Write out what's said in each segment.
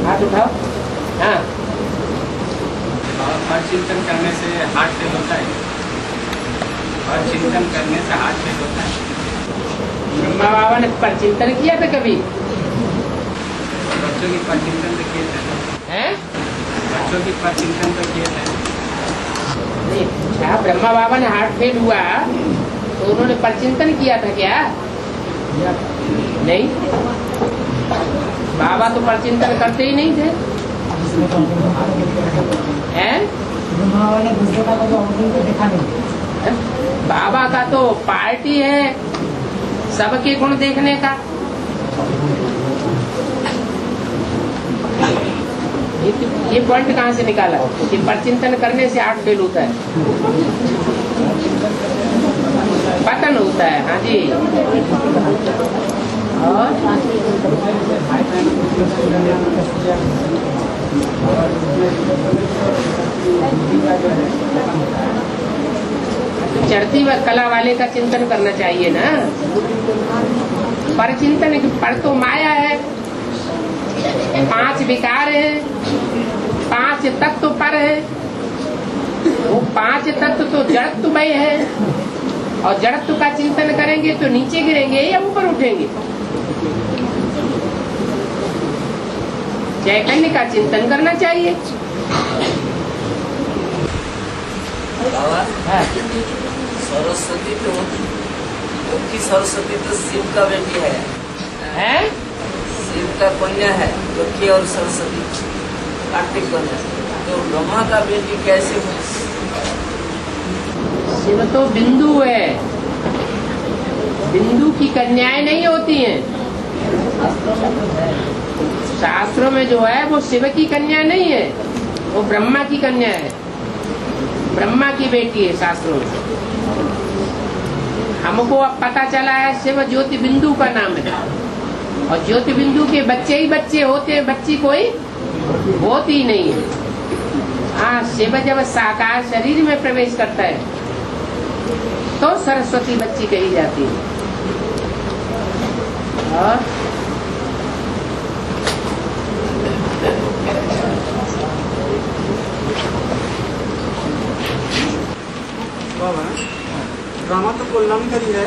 हाथ उठाओ। हाँ, और चिंतन करने से हार्ट फेल होता है। और चिंतन करने से हार्ट फेल होता है। ब्रह्मा बाबा ने परचिंतन किया था कभी? बच्चों की परचिंतन तो किए थे। हैं? बच्चों की परचिंतन तो किए थे। नहीं पूछा, ब्रह्मा बाबा ने हार्ट फेल हुआ तो उन्होंने परचिंतन किया था क्या? नहीं, बाबा तो परचिंतन करते ही नहीं थे। हैं? बाबा का तो पार्टी है सबके गुण देखने का। ये पॉइंट कहाँ से निकाला कि परचिंतन करने से हार्ट फेल होता है? पतन होता है। हाँ जी। और चढ़ती हुआ कला वाले का चिंतन करना चाहिए ना। परचिंतन पर तो माया है, 5 विकार है, 5 तत्व पर है। वो 5 तत्व तो जड़त्वमय है और जड़त्व का चिंतन करेंगे तो नीचे गिरेंगे या ऊपर उठेंगे? चैतन्य का चिंतन करना चाहिए। सरस्वती तो उनकी सरस्वती तो शिव का बेटी है? शिव का कन्या है लक्ष्मी और सरस्वती कार्तिक कन्या। तो ब्रह्मा का बेटी कैसे हुई? शिव तो बिंदु है, बिंदु की कन्याएं नहीं होती हैं। शास्त्रों में जो है वो शिव की कन्या नहीं है, वो ब्रह्मा की कन्या है, ब्रह्मा की बेटी है शास्त्रों में। हमको अब पता चला है शिव ज्योति बिंदु का नाम है और ज्योति बिंदु के बच्चे ही बच्चे होते हैं, बच्ची कोई होती नहीं है। हाँ, शिव जब साकार शरीर में प्रवेश करता है तो सरस्वती बच्ची कही जाती है। और बाबा ड्रामा तो कल्याणकारी है,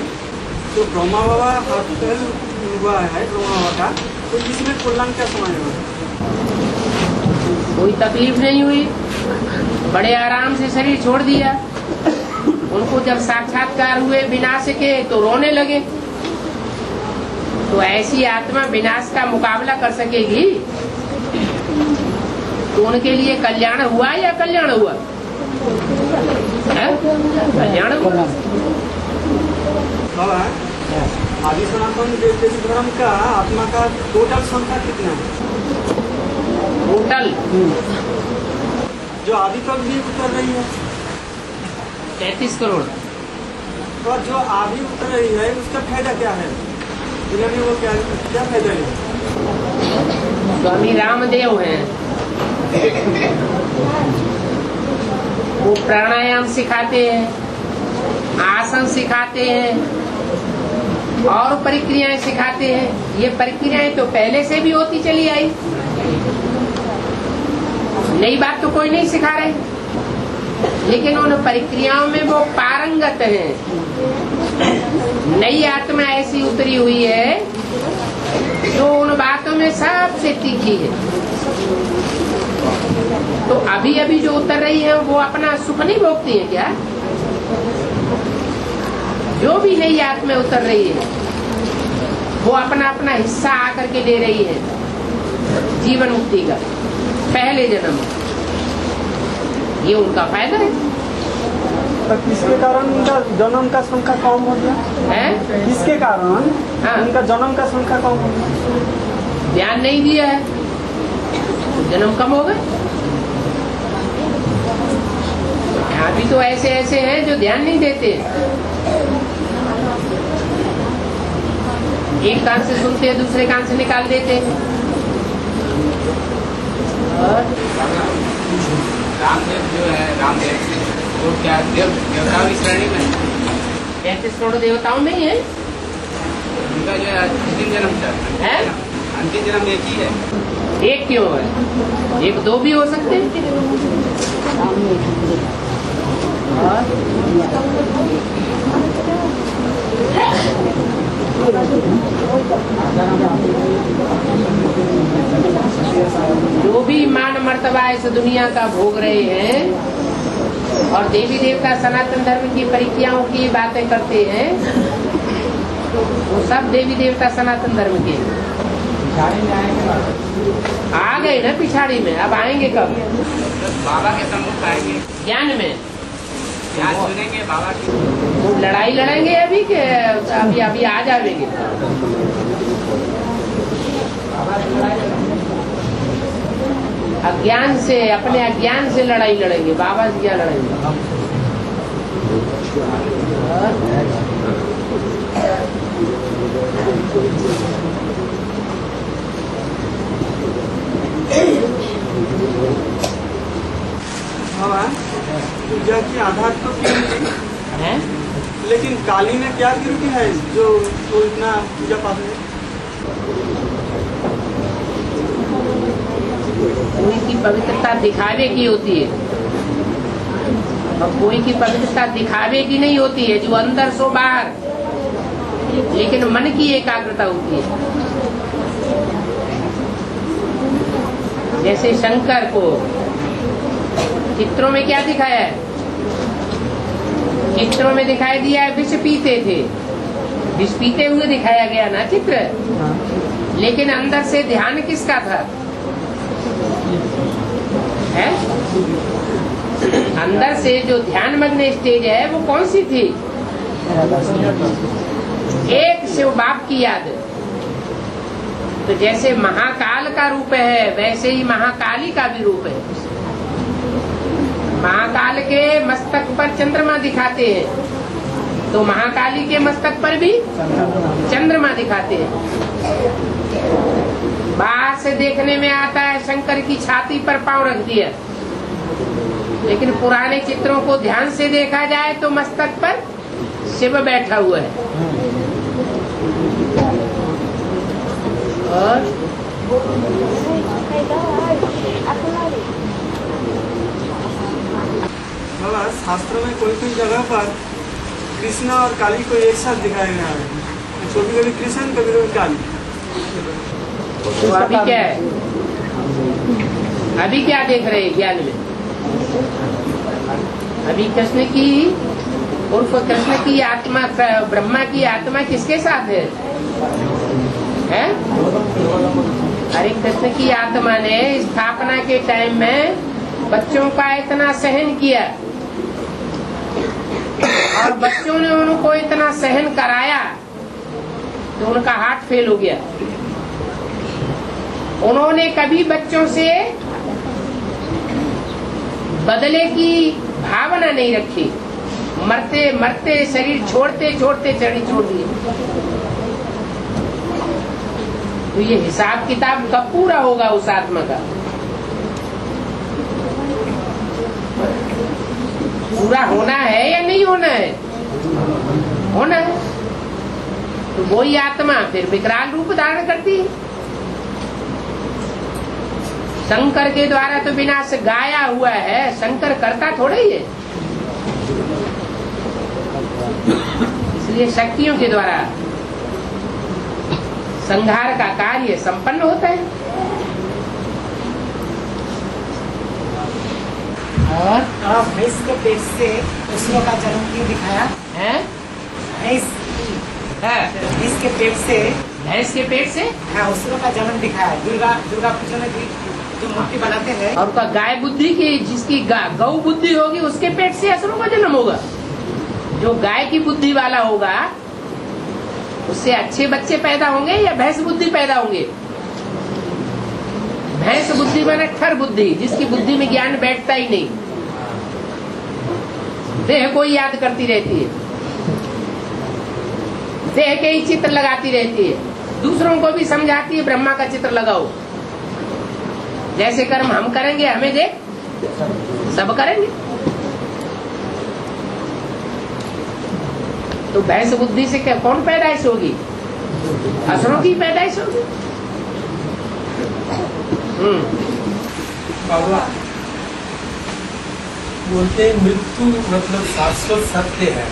तो ब्रह्मा बाबा हार्ट फेल हुआ है ब्रह्मा बाबा का, तो इसमें कल्याण क्या समाया हुआ? कोई तकलीफ नहीं हुई, बड़े आराम से शरीर छोड़ दिया। उनको जब साक्षात्कार हुए विनाश के तो रोने लगे। तो ऐसी आत्मा विनाश का मुकाबला कर सकेगी? तो उनके लिए कल्याण हुआ या कल्याण हुआ? कल्याण हुआ। बाबा आदि सनातन देव धर्म का आत्मा का टोटल संख्या कितना है? टोटल जो आदि तक भी उतर रही है 33 करोड़। और जो आदि उतर रही है उसका फायदा क्या है? वो क्या फायदा है? स्वामी रामदेव हैं, वो प्राणायाम सिखाते हैं, आसन सिखाते हैं और प्रक्रियाएं सिखाते हैं। ये प्रक्रियाएं तो पहले से भी होती चली आई, नई बात तो कोई नहीं सिखा रहे, लेकिन उन प्रक्रियाओं में वो पारंगत हैं। नई आत्मा ऐसी उतरी हुई है जो उन बातों में सबसे तीखी है। तो अभी अभी जो उतर रही है वो अपना सुख नहीं भोगती है क्या? जो भी नई आत्मा उतर रही है वो अपना अपना हिस्सा आकर के दे रही है जीवन मुक्ति का, पहले जन्म। ये उनका फायदा है। तो किसके कारण उनका जन्म का संख्या कम हो गया है? किसके कारण उनका जन्म का संख्या कम हो गया? ध्यान नहीं दिया है तो जन्म कम हो गए। अभी तो ऐसे ऐसे हैं जो ध्यान नहीं देते, एक कान से सुनते हैं दूसरे कान से निकाल देते हैं। और रामदेव जो है, रामदेव वो क्या देवता की श्रेणी में 33 करोड़ देवताओं में ही है। उनका जो है अंतिम जन्म है अंतिम जन्म एक ही है। एक क्यों है? एक दो भी हो सकते हैं। और जो भी मान मर्तबा इस दुनिया का भोग रहे हैं और देवी देवता सनातन धर्म की परीक्षाओं की बातें करते हैं, वो सब देवी देवता सनातन धर्म के आ गए ना पिछाड़ी में। अब आएंगे कब? बाबा के सम्मुख आएंगे, ज्ञान में यहाँ सुनेंगे बाबा की। वो लड़ाई लड़ेंगे अभी के अभी अभी आ जाएंगे। अज्ञान से, अपने अज्ञान से लड़ाई लड़ेंगे, बाबा से क्या लड़ेंगे? बाबा पूजा की आधार तो हैं? लेकिन काली में क्या गिरती है जो वो इतना पूजा पाठ है? कोई की पवित्रता दिखावे की होती है और कोई की पवित्रता दिखावे की नहीं होती है, जो अंदर सो बाहर, लेकिन मन की एकाग्रता होती है। जैसे शंकर को चित्रों में क्या दिखाया है? चित्रों में दिखाई दिया है विष पीते थे, विष पीते हुए दिखाया गया ना चित्र, लेकिन अंदर से ध्यान किसका था? है? अंदर से जो ध्यान मग्न स्टेज है वो कौन सी थी? एक शिव बाप की याद। तो जैसे महाकाल का रूप है वैसे ही महाकाली का भी रूप है। महाकाल के मस्तक पर चंद्रमा दिखाते हैं तो महाकाली के मस्तक पर भी चंद्रमा दिखाते हैं। बाहर से देखने में आता है शंकर की छाती पर पांव रख दिया, लेकिन पुराने चित्रों को ध्यान से देखा जाए तो मस्तक पर शिव बैठा हुआ है। और बाबा शास्त्रों में कोई कोई जगह पर कृष्ण और काली को एक साथ दिखाया गया है, कभी कभी कृष्ण कभी कभी काली। तो अभी क्या है? अभी क्या देख रहे हैं ज्ञान में? अभी कृष्ण की उर्फ कृष्ण की आत्मा, ब्रह्मा की आत्मा किसके साथ है? अरे कृष्ण की आत्मा ने स्थापना के टाइम में बच्चों का इतना सहन किया और बच्चों ने उनको इतना सहन कराया तो उनका हार्ट फेल हो गया। उन्होंने कभी बच्चों से बदले की भावना नहीं रखी। मरते मरते शरीर छोड़ते छोड़ते शरीर छोड़ दिए। तो ये हिसाब किताब कब पूरा होगा उस आत्मा का? पूरा होना है या नहीं होना है? होना है। तो वही आत्मा फिर विकराल रूप धारण करती है। शंकर के द्वारा तो विनाश गाया हुआ है, शंकर करता थोड़ा ही है। इसलिए शक्तियों के द्वारा संहार का कार्य संपन्न होता है। और भैंस के पेट से असुरों का जन्म क्यों दिखाया है? भैंस के पेट से, भैंस के पेट से असुरों का जन्म दिखाया। दुर्गा पूजा में भी जो मूर्ति बनाते हैं, और का गाय बुद्धि की, जिसकी गौ बुद्धि होगी उसके पेट से असुरों का जन्म होगा। जो गाय की बुद्धि वाला होगा उससे अच्छे बच्चे पैदा होंगे या भैंस बुद्धि पैदा होंगे? भैंस बुद्धि माने ठर बुद्धि, जिसकी बुद्धि में ज्ञान बैठता ही नहीं, देह को ही याद करती रहती है, देह के ही चित्र लगाती रहती है, दूसरों को भी समझाती है ब्रह्मा का चित्र लगाओ। जैसे कर्म हम करेंगे हमें देख सब करेंगे। तो भैंस बुद्धि से क्या कौन पैदाइश होगी? असुरों की पैदाइश होगी। बाबा बोलते हैं मृत्यु मतलब शाश्वत सत्य है,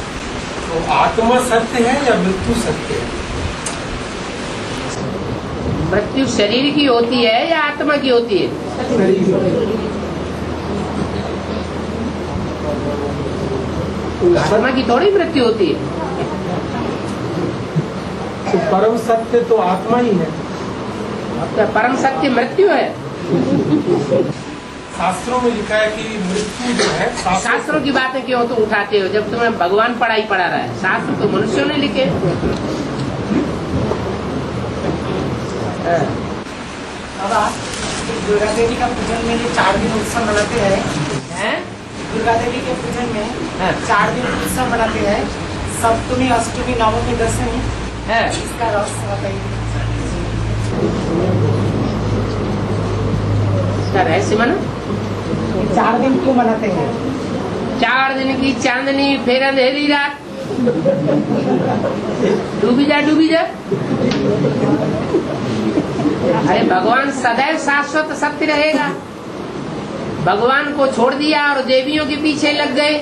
तो आत्मा सत्य है या मृत्यु सत्य है? मृत्यु शरीर की होती है या आत्मा की होती है? आत्मा की थोड़ी मृत्यु होती है। तो परम सत्य तो आत्मा ही है। तो परम सत्य मृत्यु है। शास्त्रों में लिखा है कि मृत्यु जो है शास्त्रों की बातें क्यों तुम उठाते हो जब तुम्हें भगवान पढ़ाई पढ़ा रहा है? शास्त्र तो मनुष्यों ने लिखे। बाबा दुर्गा देवी का पूजन में 4 दिन उत्सव मनाते हैं। दुर्गा देवी के पूजन में 4 दिन उत्सव मनाते हैं। सप्तमी, अष्टमी, नवमी, दशमी है। इसका रहस्य बताइए। इसका रहस्य माना 4 दिन क्यों मनाते हैं? 4 दिन की चांदनी फिर अंधेरी रात, डूबी जा डूबी जा। अरे भगवान सदैव शाश्वत सत्य रहेगा। भगवान को छोड़ दिया और देवियों के पीछे लग गए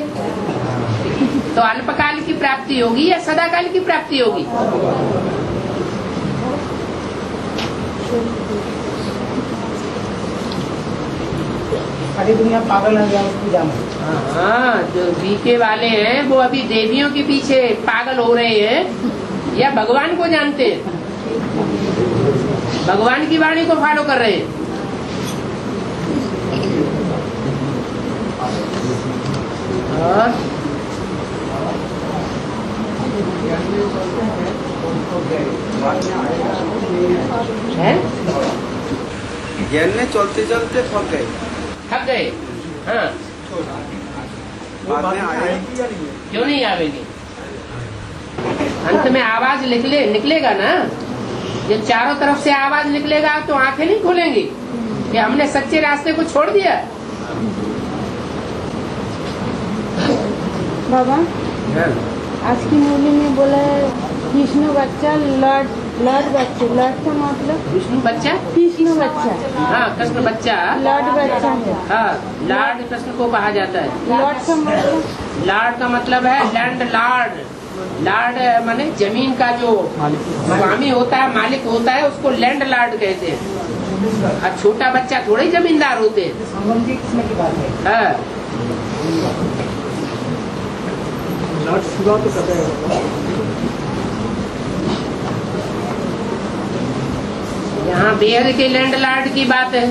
तो अल्पकाल की प्राप्ति होगी या सदाकाल की प्राप्ति होगी? सारी दुनिया पागल है या उसकी जान। हाँ, जो बीके वाले हैं वो अभी देवियों के पीछे पागल हो रहे हैं या भगवान को जानते हैं, भगवान की वाणी को फॉलो कर रहे हैं। ज्ञान में चलते चलते थक गए। हाँ, बाद में आए क्यों नहीं आवेंगे? अंत में आवाज निकलेगा ना। जब चारों तरफ से आवाज निकलेगा तो आंखें नहीं खोलेंगी कि हमने सच्चे रास्ते को छोड़ दिया। बाबा आज की मूवी में बोला है कृष्ण बच्चा लॉर्ड बच्चा। लॉर्ड का मतलब विष्णु बच्चा, कृष्ण बच्चा। हाँ, कृष्ण बच्चा लॉर्ड बच्चा है। हाँ, लॉर्ड कृष्ण को कहा जाता है। लॉर्ड का मतलब लॉर्ड का मतलब है लैंड लॉर्ड। लॉर्ड माने जमीन का जो स्वामी होता है, मालिक होता है, उसको लैंड लॉर्ड कहते हैं। और छोटा बच्चा थोड़े ही जमींदार होते हैं। संबंधी किस्म की बात है। हाँ, तो कहते हैं यहाँ बेहद के लैंड लॉर्ड की बात है।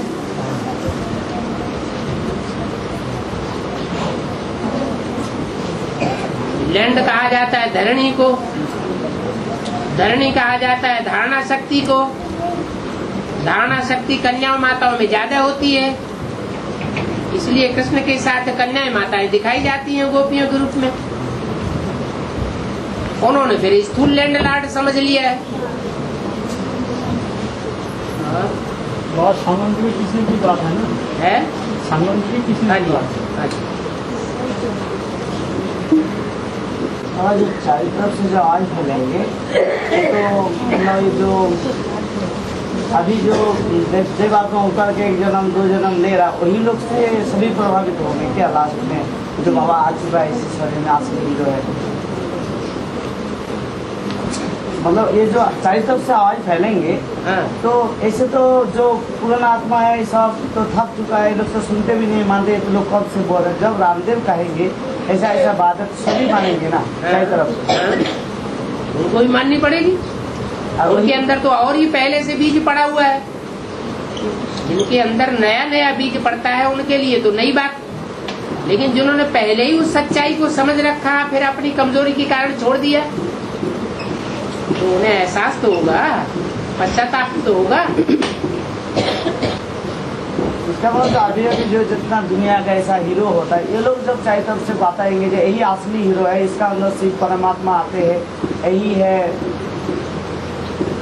लैंड कहा जाता है धरणी को, धरणी कहा जाता है धारणा शक्ति को। धारणा शक्ति कन्याओं माताओं में ज्यादा होती है, इसलिए कृष्ण के साथ कन्याएं माताएं दिखाई जाती हैं गोपियों के रूप में। उन्होंने फिर स्थूल लैंड लॉर्ड समझ लिया है। बहुत सामंजस्य किसी की बात है ना, है सामंजस्य किसी की बात है। आज चारों तरफ से जो आज फैलेंगे तो मतलब ये जो अभी जो देवात्मा होकर के 1 जन्म 2 जन्म ले रहा, वही लोग से सभी प्रभावित होंगे क्या लास्ट में? जो बाबा आ चुका है इस शरीर में, असली जो है मतलब ये जो चारों तरफ से आवाज फैलेंगे। हाँ। तो ऐसे तो जो पुराना आत्मा है सब तो थक चुका है, लोग तो सुनते भी नहीं मानते, तो लोग कब से बोल रहे। जब रामदेव कहेंगे ऐसा ऐसा बात है तो सभी मानेंगे ना चारों तरफ से। उनको भी माननी पड़ेगी। उनके अंदर तो और ही पहले से बीज पड़ा हुआ है। जिनके अंदर नया नया बीज पड़ता है उनके लिए तो नई बात, लेकिन जिन्होंने पहले ही उस सच्चाई को समझ रखा फिर अपनी कमजोरी के कारण छोड़ दिया तो उन्हें एहसास तो होगा, पश्चाताप तो होगा। इसका मतलब अभी अभी जो जितना दुनिया का ऐसा हीरो होता है, ये लोग जब चाहे तब से बताएंगे कि यही असली हीरो है, इसका अंदर शिव परमात्मा आते हैं, यही है,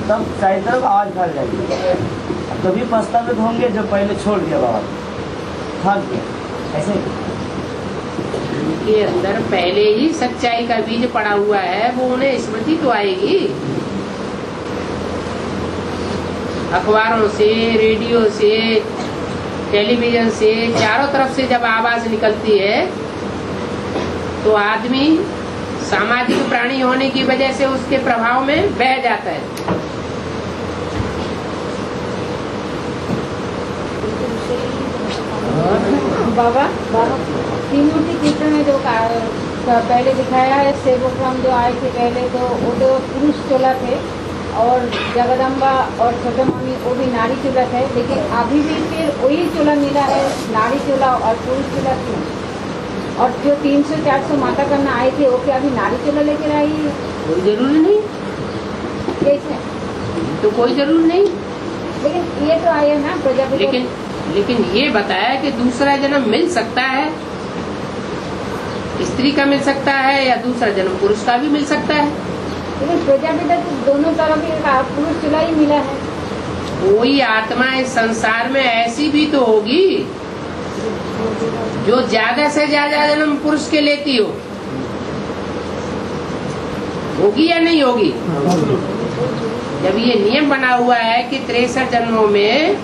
तब चाहे तब आवाज फैल जाएगी। तभी पछतावित होंगे जो पहले छोड़ दिया बाबा, थक गया। ऐसे उनके अंदर पहले ही सच्चाई का बीज पड़ा हुआ है, वो उन्हें स्मृति तो आएगी। अखबारों से, रेडियो से, टेलीविजन से, चारों तरफ से जब आवाज निकलती है तो आदमी सामाजिक प्राणी होने की वजह से उसके प्रभाव में बह जाता है। बाबा त्रिमूर्ति कीर्तन में जो पहले दिखाया है, सेवकराम जो आए थे पहले, तो वो तो पुरुष चोला थे और जगदम्बा और छोटे मम्मी वो भी नारी चोला थे, लेकिन अभी भी फिर वही चोला मिला है, नारी चोला और पुरुष चोला क्यों? और जो 300-400 माता करना आए थे वो क्या अभी नारी चोला लेकर आई है? कोई जरूरी नहीं। कैसे? तो कोई जरूरी नहीं, लेकिन ये तो आए है ना प्रजापति। लेकिन ये बताया कि दूसरा जन्म मिल सकता है, स्त्री का मिल सकता है या दूसरा जन्म पुरुष का भी मिल सकता है। लेकिन प्रजापिता तो दोनों तरफ पुरुष चुला ही मिला है। कोई आत्मा इस संसार में ऐसी भी तो होगी जो ज्यादा से ज्यादा जन्म पुरुष के लेती हो, होगी या नहीं होगी? जब ये नियम बना हुआ है कि 63 जन्मों में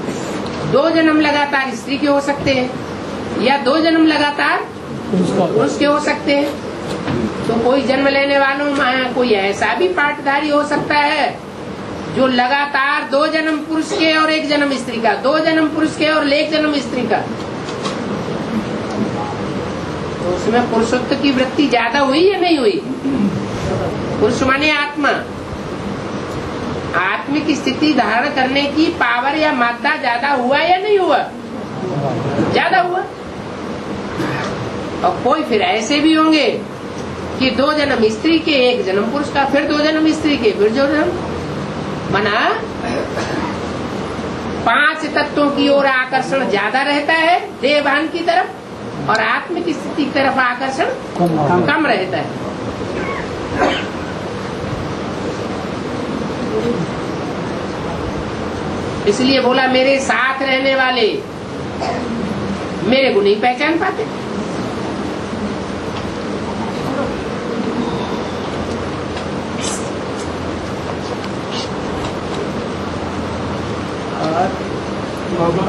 2 जन्म लगातार स्त्री के हो सकते हैं या 2 जन्म लगातार पुरुष के हो सकते हैं, तो कोई जन्म लेने वालों में कोई ऐसा भी पाठधारी हो सकता है जो लगातार 2 जन्म पुरुष के और 1 जन्म स्त्री का, 2 जन्म पुरुष के और 1 जन्म स्त्री का, तो उसमें पुरुषत्व की वृत्ति ज्यादा हुई या नहीं हुई? पुरुष माने आत्मा, आत्मिक स्थिति धारण करने की पावर या मात्रा ज्यादा हुआ या नहीं हुआ? ज्यादा हुआ। और कोई फिर ऐसे भी होंगे कि 2 जन्म स्त्री के 1 जन्म पुरुष का, फिर 2 जन्म स्त्री के, फिर 2 जन्म, मना 5 तत्वों की ओर आकर्षण ज्यादा रहता है देहभान की तरफ, और आत्मिक स्थिति की तरफ आकर्षण कम रहता है। इसलिए बोला मेरे साथ रहने वाले मेरे को नहीं पहचान पाते। बाबा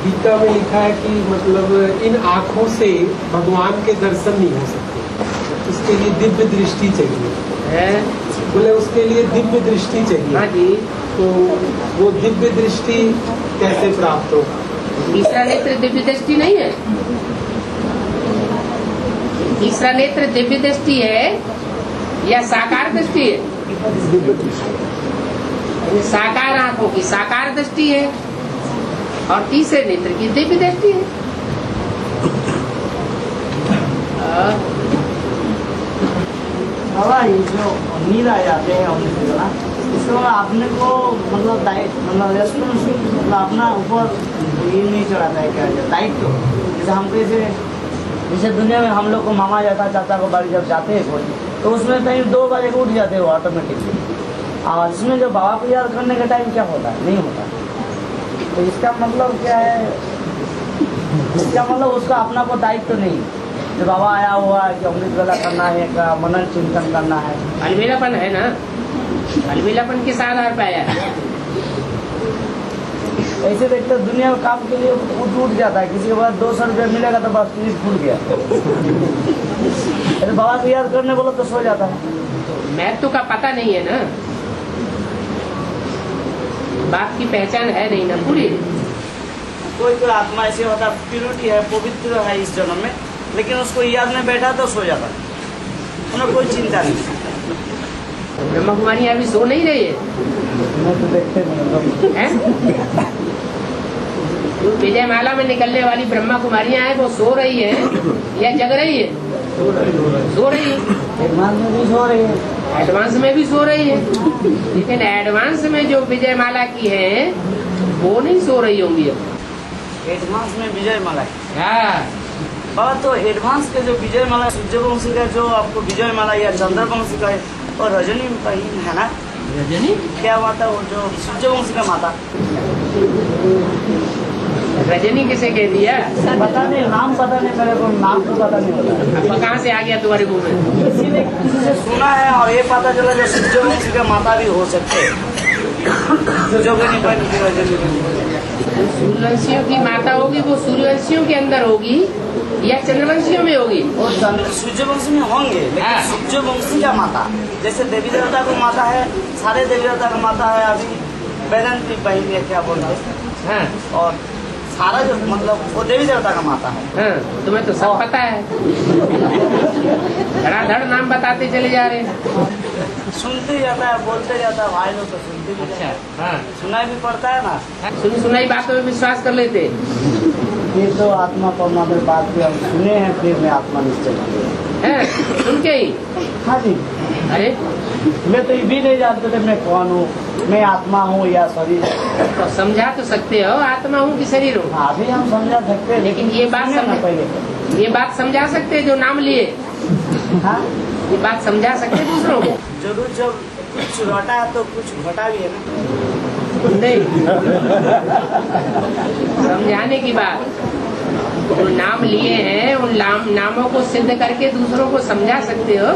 गीता में लिखा है कि मतलब इन आँखों से भगवान के दर्शन नहीं हो सकते, उसके लिए दिव्य दृष्टि चाहिए है। बोले उसके लिए दिव्य दृष्टि चाहिए। हाँ जी। तो वो दिव्य दृष्टि कैसे प्राप्त हो? तीसरा नेत्र दिव्य दृष्टि नहीं है। तीसरा नेत्र दिव्य दृष्टि है या साकार दृष्टि है? साकार आंखों की साकार दृष्टि है और तीसरे नेत्र की दिव्य दृष्टि है। बाबा ये जो नींद आ जाते हैं हमने ना, इसको आपने को मतलब मतलब अपना ऊपर ये नहीं चढ़ाता है क्या दायित्व? जैसे हम जैसे दुनिया में हम लोग को मामा जाता चाचा को बाड़ी जब जाते हैं कोई, तो उसमें कहीं 2 बजे उठ जाते हो ऑटोमेटिकली, और इसमें जो बाबा को याद करने का टाइम क्या होता है? नहीं होता। तो इसका मतलब क्या है? इसका मतलब उसका अपना को दायित्व नहीं, जो बाबा आया हुआ है कि अमृत वेला करना है, का मनन चिंतन करना है, अलबेलापन है ना, अलबेलापन किस आधार पे आया है? ऐसे देखते दुनिया में काम के लिए उठ जाता है, किसी के पास 200 रुपया मिलेगा तो बस नींद खुल गया। अरे बाबा को याद करने बोलो तो सो जाता है। महत्व का पता नहीं है ना, बाप की पहचान है नहीं ना पूरी। कोई आत्मा ऐसे होता है प्यूरिटी है, पवित्र है इस जन्म में, लेकिन उसको याद में बैठा तो सो जाता है, उन्हें कोई चिंता नहीं। ब्रह्मा कुमारी अभी सो नहीं रही है, मैं तो देखते नहीं। जो विजय माला में निकलने वाली ब्रह्मा कुमारियां हैं वो सो रही है या जग रही है? सो रही है। एडवांस में भी सो रही है, एडवांस में भी सो रही है, लेकिन एडवांस में जो विजय माला की है वो नहीं सो रही होंगी। एडवांस में विजय माला हाँ, और तो एडवांस के जो विजय माला सूर्यवंशी का जो आपको विजय माला या चंद्रवंशी का है, और रजनी का ही है ना? रजनी क्या माता वो जो सूर्यवंशी का माता? रजनी किसे कह दिया? पता नहीं, नाम पता नहीं मेरे को, नाम तो पता नहीं होता। अब कहाँ से आ गया तुम्हारे मुंह में? किसी ने किसी से सुना है और ये पता चला जो सूर्यवंशी का माता भी हो सकते हैं। जोगनी बनी सूर्यवंशियों की माता होगी वो सूर्यवंशियों के अंदर होगी या चंद्रवंशियों में होगी? और सूर्यवंशी में होंगे, लेकिन सूर्यवंशी का माता जैसे देवी देवता को माता है, सारे देवी देवता का माता है। अभी वेदांती बहन है क्या बोल रहे हैं, और सारा जो मतलब वो देवी देवता का माता है। हाँ, तुम्हें तो सब पता है, धड़ाधड़ नाम बताते चले जा रहे हैं। सुनते जाता है, बोलते जाता है, भाई लोग तो सुनते भी जाता है। हाँ, सुनाई भी पड़ता है ना, सुनाई बातों में विश्वास कर लेते। ये तो आत्मा परमात्मा बात भी हम सुने हैं, फिर में आत्मा निश्चय हैं, सुन के ही। हाँ जी, अरे मैं तो ये भी नहीं जानते थे मैं कौन हूँ, मैं आत्मा हूँ या शरीर। तो समझा तो सकते हो आत्मा हूँ कि शरीर हूँ? अभी हम समझा सकते हैं, लेकिन ये बात पहले ये बात समझा सकते जो नाम लिए? हाँ, ये बात समझा सकते दूसरों को? जरूर जब कुछ घटा है तो कुछ घटा भी है ना। नहीं, समझाने की बात। जो नाम लिए हैं उन नामों को सिद्ध करके दूसरों को समझा सकते हो।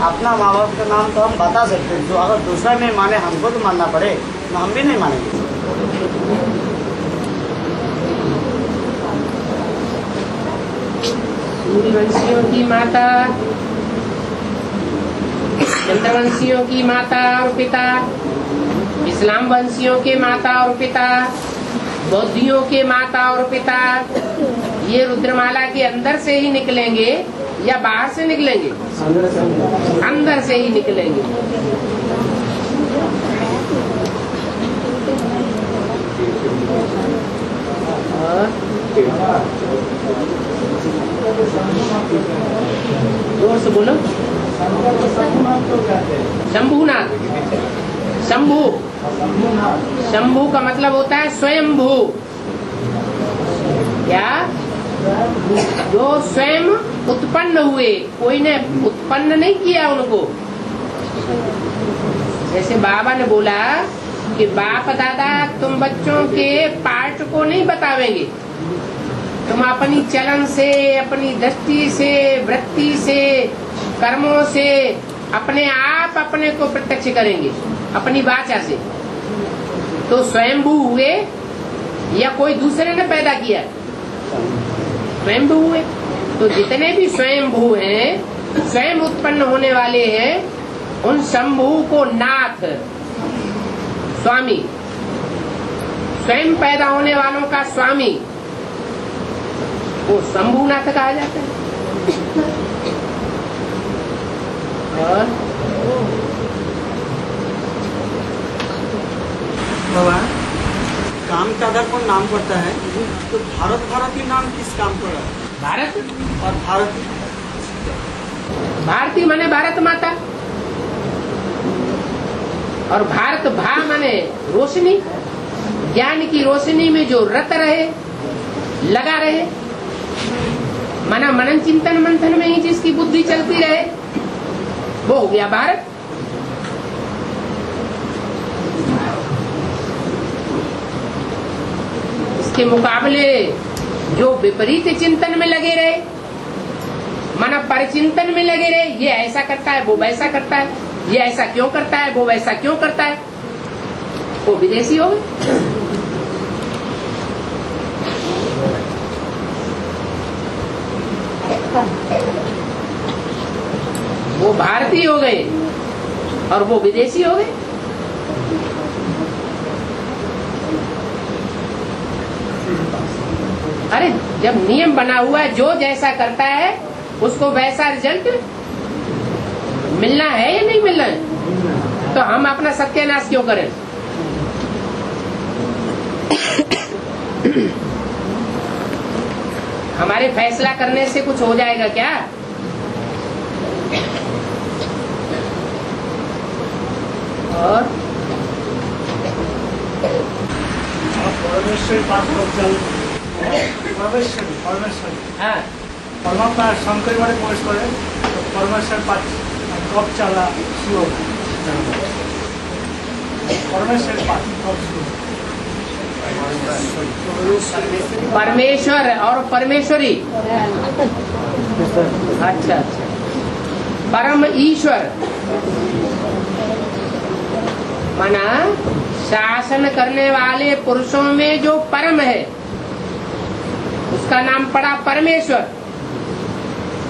अपना माँ बाप का नाम तो हम बता सकते हैं, जो अगर दूसरा नहीं माने हमको तो मानना पड़े, तो हम भी नहीं मानेंगे। सूर्यवंशियों की माता, चंद्रवंशियों की माता और पिता, इस्लाम वंशियों के माता और पिता, बौद्धियों के माता और पिता, ये रुद्रमाला के अंदर से ही निकलेंगे या बाहर से निकलेंगे? अंदर से ही निकलेंगे। जोर से बोलो। शंभुनाथ, शंभु, शंभु का मतलब होता है स्वयंभू। क्या? जो स्वयं उत्पन्न हुए, कोई ने उत्पन्न नहीं किया उनको। जैसे बाबा ने बोला कि बाप दादा तुम बच्चों के पाठ को नहीं बतावेंगे, तुम अपनी चलन से, अपनी दृष्टि से, वृत्ति से, कर्मों से अपने आप अपने को प्रत्यक्ष करेंगे, अपनी वाचा से। तो स्वयंभू हुए या कोई दूसरे ने पैदा किया? स्वयंभू हुए। तो जितने भी स्वयंभू हैं, स्वयं उत्पन्न होने वाले हैं, उन शंभू को नाथ, स्वामी, स्वयं पैदा होने वालों का स्वामी, वो शंभुनाथ कहा जाता है। और बाबा, काम के आधार पर नाम पड़ता है, तो भारत भारती नाम किस काम पर है? भारत और भारती, भारती माने भारत माता, और भारत भा माने रोशनी, ज्ञान की रोशनी में जो रत रहे, लगा रहे, माना मनन चिंतन मंथन में ही जिसकी बुद्धि चलती रहे, वो हो गया भारत। इसके मुकाबले जो विपरीत चिंतन में लगे रहे, माना परचिंतन में लगे रहे, ये ऐसा करता है वो वैसा करता है, ये ऐसा क्यों करता है वो वैसा क्यों करता है, वो विदेशी हो गए। वो भारतीय हो गए और वो विदेशी हो गए। अरे जब नियम बना हुआ है, जो जैसा करता है उसको वैसा रिजल्ट मिलना है या नहीं मिलना है, तो हम अपना सत्यानाश क्यों करें? हमारे फैसला करने से कुछ हो जाएगा क्या? और हाँ, परमात्मा शंकर बारे प्रवेश करे तो परमेश्वर पाठ कब चला शुरू परमेश्वर पाठ कब शुरू परमेश्वर और परमेश्वरी। अच्छा अच्छा, परम ईश्वर माना शासन करने वाले पुरुषों में जो परम है उसका नाम पड़ा परमेश्वर,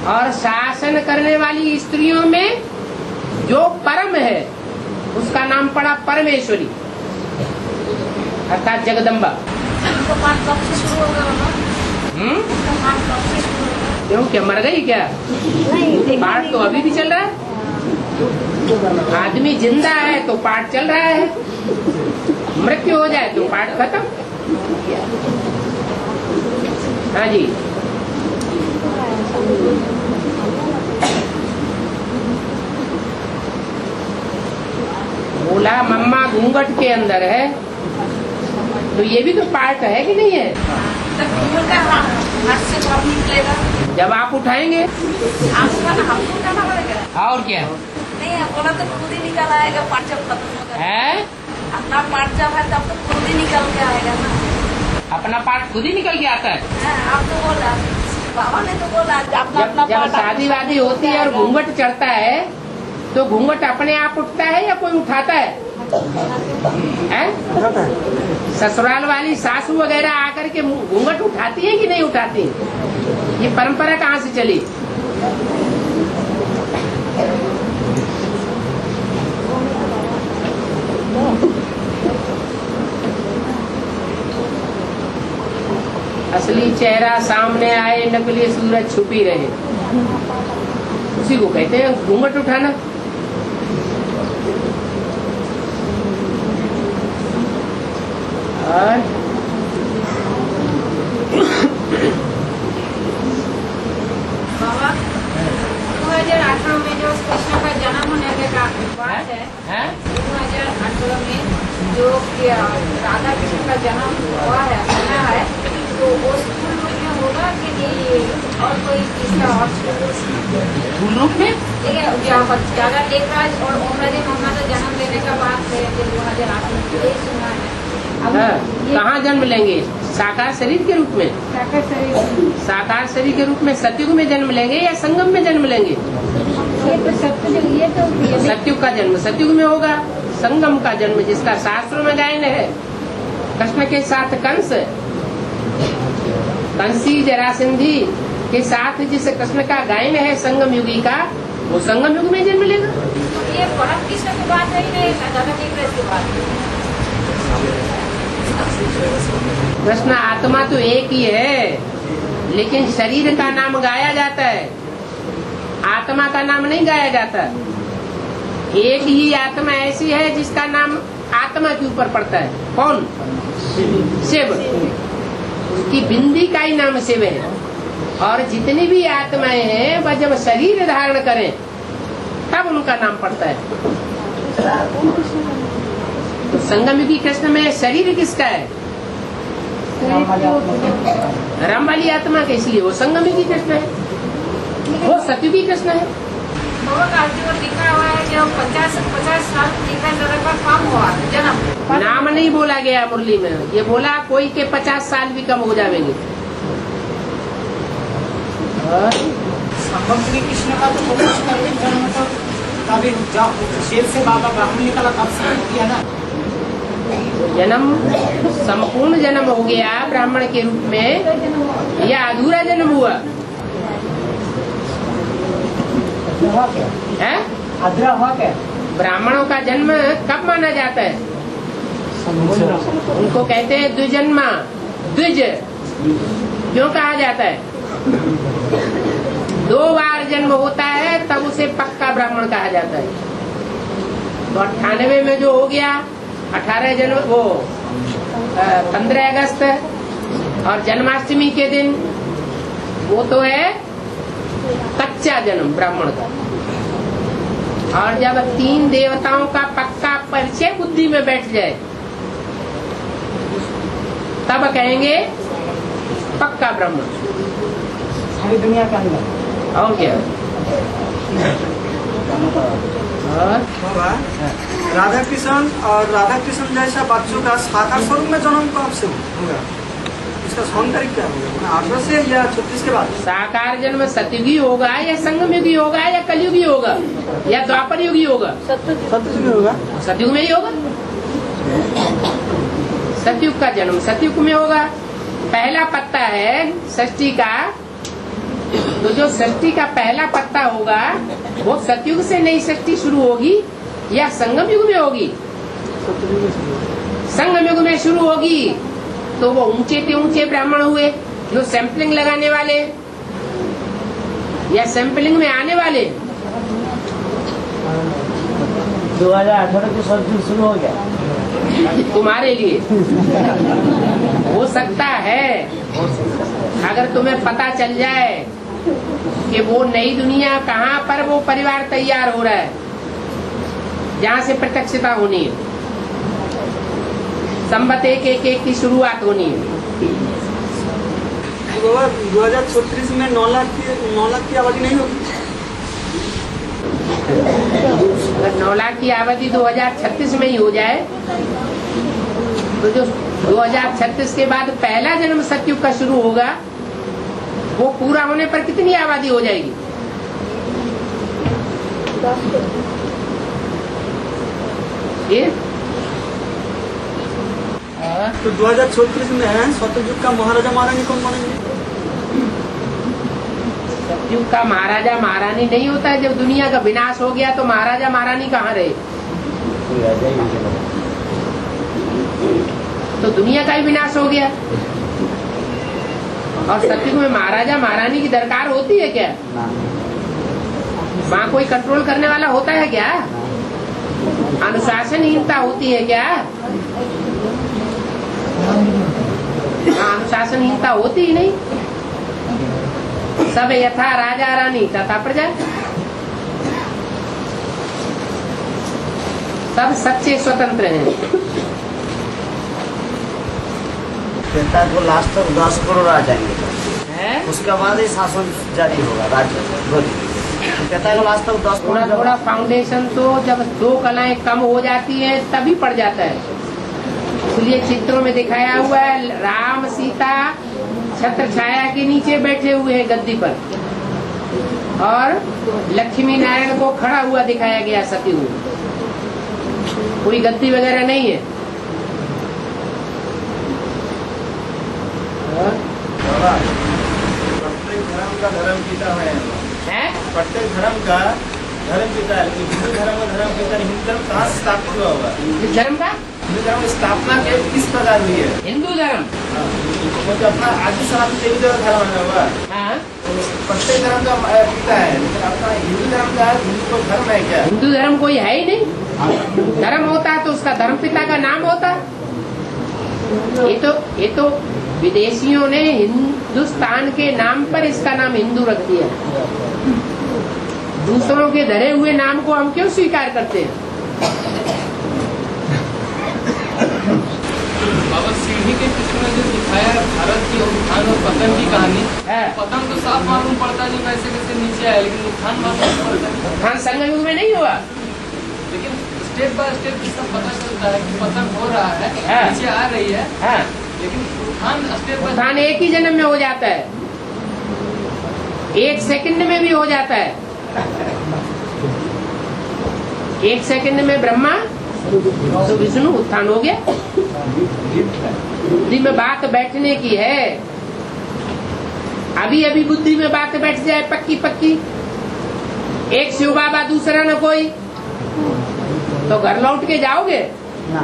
और शासन करने वाली स्त्रियों में जो परम है उसका नाम पड़ा परमेश्वरी अर्थात जगदम्बा। क्यों, क्या मर गई क्या? पाठ तो अभी भी चल रहा है। आदमी जिंदा है तो पाठ चल रहा है, मृत्यु हो जाए तो पाठ खत्म। हाँ जी, बोला मम्मा घूंघट के अंदर है, तो ये भी तो पार्ट है कि नहीं है? जब आप उठाएंगे और क्या नहीं बोला तो खुद ही निकल आएगा। पार्ट जब खत्म होगा है, अपना पार्ट जब है तब तो खुद ही निकल के आएगा ना। अपना पार्ट खुद ही निकल के आता है। आप तो बोला, बाबा ने तो बोला जब शादी वादी होती है और घूंघट चढ़ता है तो घूंघट अपने आप उठता है या कोई उठाता है? ससुराल वाली सासू वगैरह आकर के घूंघट उठाती है कि नहीं उठाती? ये परंपरा कहाँ से चली? असली चेहरा सामने आए, नकली सूरज छुपी रहे, उसी को कहते हैं घूंघट उठाना। और बाबा 2018 में जो कृष्ण का जन्म होने का बात है, 2018 में जो राधा कृष्ण का जन्म हुआ है, सुना है, तो वो स्कूल में होगा कि नहीं और कोई तीसरा और स्कूल रूप में? ज्यादा लेखराज और ओमराज मम्मा का जन्म लेने का बात है 2008 में, यही सुना है। कहाँ जन्म लेंगे? साकार शरीर के रूप में? साकार शरीर के रूप में सतयुग में जन्म लेंगे या संगम में जन्म लेंगे? सतयुग का जन्म सतयुग में होगा। संगम का जन्म जिसका शास्त्रों में गायन है, कृष्ण के साथ कंसी जरासंधी के साथ जिस कृष्ण का गायन है संगम युगी का, वो संगम युग में जन्म लेगा। ये परम कृष्ण की बात है ही नहीं, दादा की बात है। कृष्ण आत्मा तो एक ही है, लेकिन शरीर का नाम गाया जाता है, आत्मा का नाम नहीं गाया जाता। एक ही आत्मा ऐसी है जिसका नाम आत्मा के ऊपर पड़ता है। कौन? शिव। उसकी बिंदी का ही नाम शिव है। और जितनी भी आत्माएं हैं वह जब शरीर धारण करें तब उनका नाम पड़ता है। तो संगम युगी कृष्ण में शरीर किसका है? राम वाली आत्मा के, इसलिए वो संगम युगी कृष्ण है, वो सतयुगी कृष्ण है। लिखा हुआ है जो 50 साल कम हुआ जन्म, नाम नहीं बोला गया मुरली में, ये बोला कोई के 50 साल भी कम हो जाएंगे। संगम युगी कृष्ण का तो जन्म तो तभी शेर से बाबा ब्राह्मण निकला तब से किया ना। जन्म संपूर्ण जन्म हो गया ब्राह्मण के रूप में या अधूरा जन्म हुआ है? अधूरा हुआ क्या? ब्राह्मणों का जन्म कब माना जाता है? उनको कहते हैं द्विजन्मा। द्विज क्यों कहा जाता है? 2 बार जन्म होता है तब उसे पक्का ब्राह्मण कहा जाता है। तो 98 में जो हो गया 18 जनवरी, वो 15 अगस्त और जन्माष्टमी के दिन, वो तो है कच्चा जन्म ब्राह्मण का। और जब 3 देवताओं का पक्का परिचय बुद्धि में बैठ जाए तब कहेंगे पक्का ब्राह्मण। सारी दुनिया के अंदर और क्या? बाबा, राधा कृष्ण जैसा बच्चों का साकार स्वरूप में जन्म कब से होगा? इसका सौन तारीख क्या होगा? 18 से या 36 के बाद? साकार जन्म सतयुगी होगा या संगम युगी होगा या कलयुगी होगा या द्वापर युगी होगा? सतयुग में होगा। सतयुग में ही होगा। सतयुग का जन्म सतयुग में होगा। पहला पत्ता है सृष्टि का, तो जो सृष्टि का पहला पत्ता होगा वो सतयुग से नई सृष्टि शुरू होगी या संगम युग में होगी? संगम युग में शुरू होगी। तो वो ऊंचे से ऊंचे ब्राह्मण हुए जो सैंपलिंग लगाने वाले या सैंपलिंग में आने वाले। 2018 के सतयुग शुरू हो गया तुम्हारे लिए हो सकता है, अगर तुम्हें पता चल जाए कि वो नई दुनिया कहाँ पर वो परिवार तैयार हो रहा है जहाँ से प्रत्यक्षता होनी है, संवत एक की शुरुआत होनी है। 2036 में 9 लाख की आबादी नहीं होगी। अगर 9 लाख की आबादी 2036 में ही हो जाए तो जो 2036 के बाद पहला जन्म सतयुग का शुरू होगा वो पूरा होने पर कितनी आबादी हो जाएगी? ये तो 2036 में सतयुग का महाराजा महारानी कौन बनेंगे? सतयुग का महाराजा महारानी नहीं होता है। जब दुनिया का विनाश हो गया तो महाराजा महारानी कहाँ रहे? तो दुनिया का ही विनाश हो गया। और सतयुग में महाराजा महारानी की दरकार होती है क्या? वहाँ कोई कंट्रोल करने वाला होता है क्या? अनुशासनहीनता होती है क्या? अनुशासनहीनता होती ही नहीं। सब यथा राजा रानी तथा प्रजा, सब सच्चे स्वतंत्र हैं। जनता को लास्ट तक 10 करोड़ आ जाएंगे, उसके बाद ही शासन जारी होगा राज्य कहता है लास्ट तक 10 करोड़। थोड़ा फाउंडेशन तो जब 2 कलाएं कम हो जाती है तभी पड़ जाता है। इसलिए चित्रों में दिखाया हुआ है राम सीता छत्र छाया के नीचे बैठे हुए हैं गद्दी पर, और लक्ष्मी नारायण को खड़ा हुआ दिखाया गया सतयुग में। कोई गद्दी वगैरह नहीं है। प्रत्येक धर्म का धर्म पिता है। प्रत्येक धर्म का धर्म पिता है, लेकिन हिंदू धर्म का धर्म पिता हिंदू धर्म कहाँ से स्थापित हुआ होगा? इस धर्म का हिंदू धर्म की स्थापना किस प्रकार हुई है? हिंदू धर्म तो अपना आदि सनातन देवी देवता धर्म है हुआ। प्रत्येक धर्म का पिता है, लेकिन अपना हिंदू धर्म का हिंदू धर्म है क्या? हिंदू धर्म कोई है ही नहीं। धर्म होता है तो उसका धर्म पिता का नाम होता। ये तो विदेशियों ने हिंदुस्तान के नाम पर इसका नाम हिंदू रख दिया। दूसरों के धरे हुए नाम को हम क्यों स्वीकार करते हैं? बाबा सीढ़ी के कृष्ण ने जो दिखाया भारत की उत्थान और पतन की कहानी, पतन तो साफ मालूम पड़ता नहीं कैसे कैसे नीचे आया, लेकिन उत्थान मालूम पड़ता है। उत्थान संगम युग में नहीं हुआ, लेकिन स्टेप बाय स्टेप सब पता चलता है कि पतन हो रहा है, नीचे आ रही है, लेकिन उत्थान स्टेप बाय उत्थान एक ही जन्म में हो जाता है, 1 सेकंड में भी हो जाता है। 1 सेकंड में ब्रह्मा तो विष्णु उत्थान हो गया। बुद्धि में बात बैठने की है। अभी अभी बुद्धि में बात बैठ जाए पक्की पक्की, एक शिव बाबा दूसरा न कोई, तो घर लौट के जाओगे ना।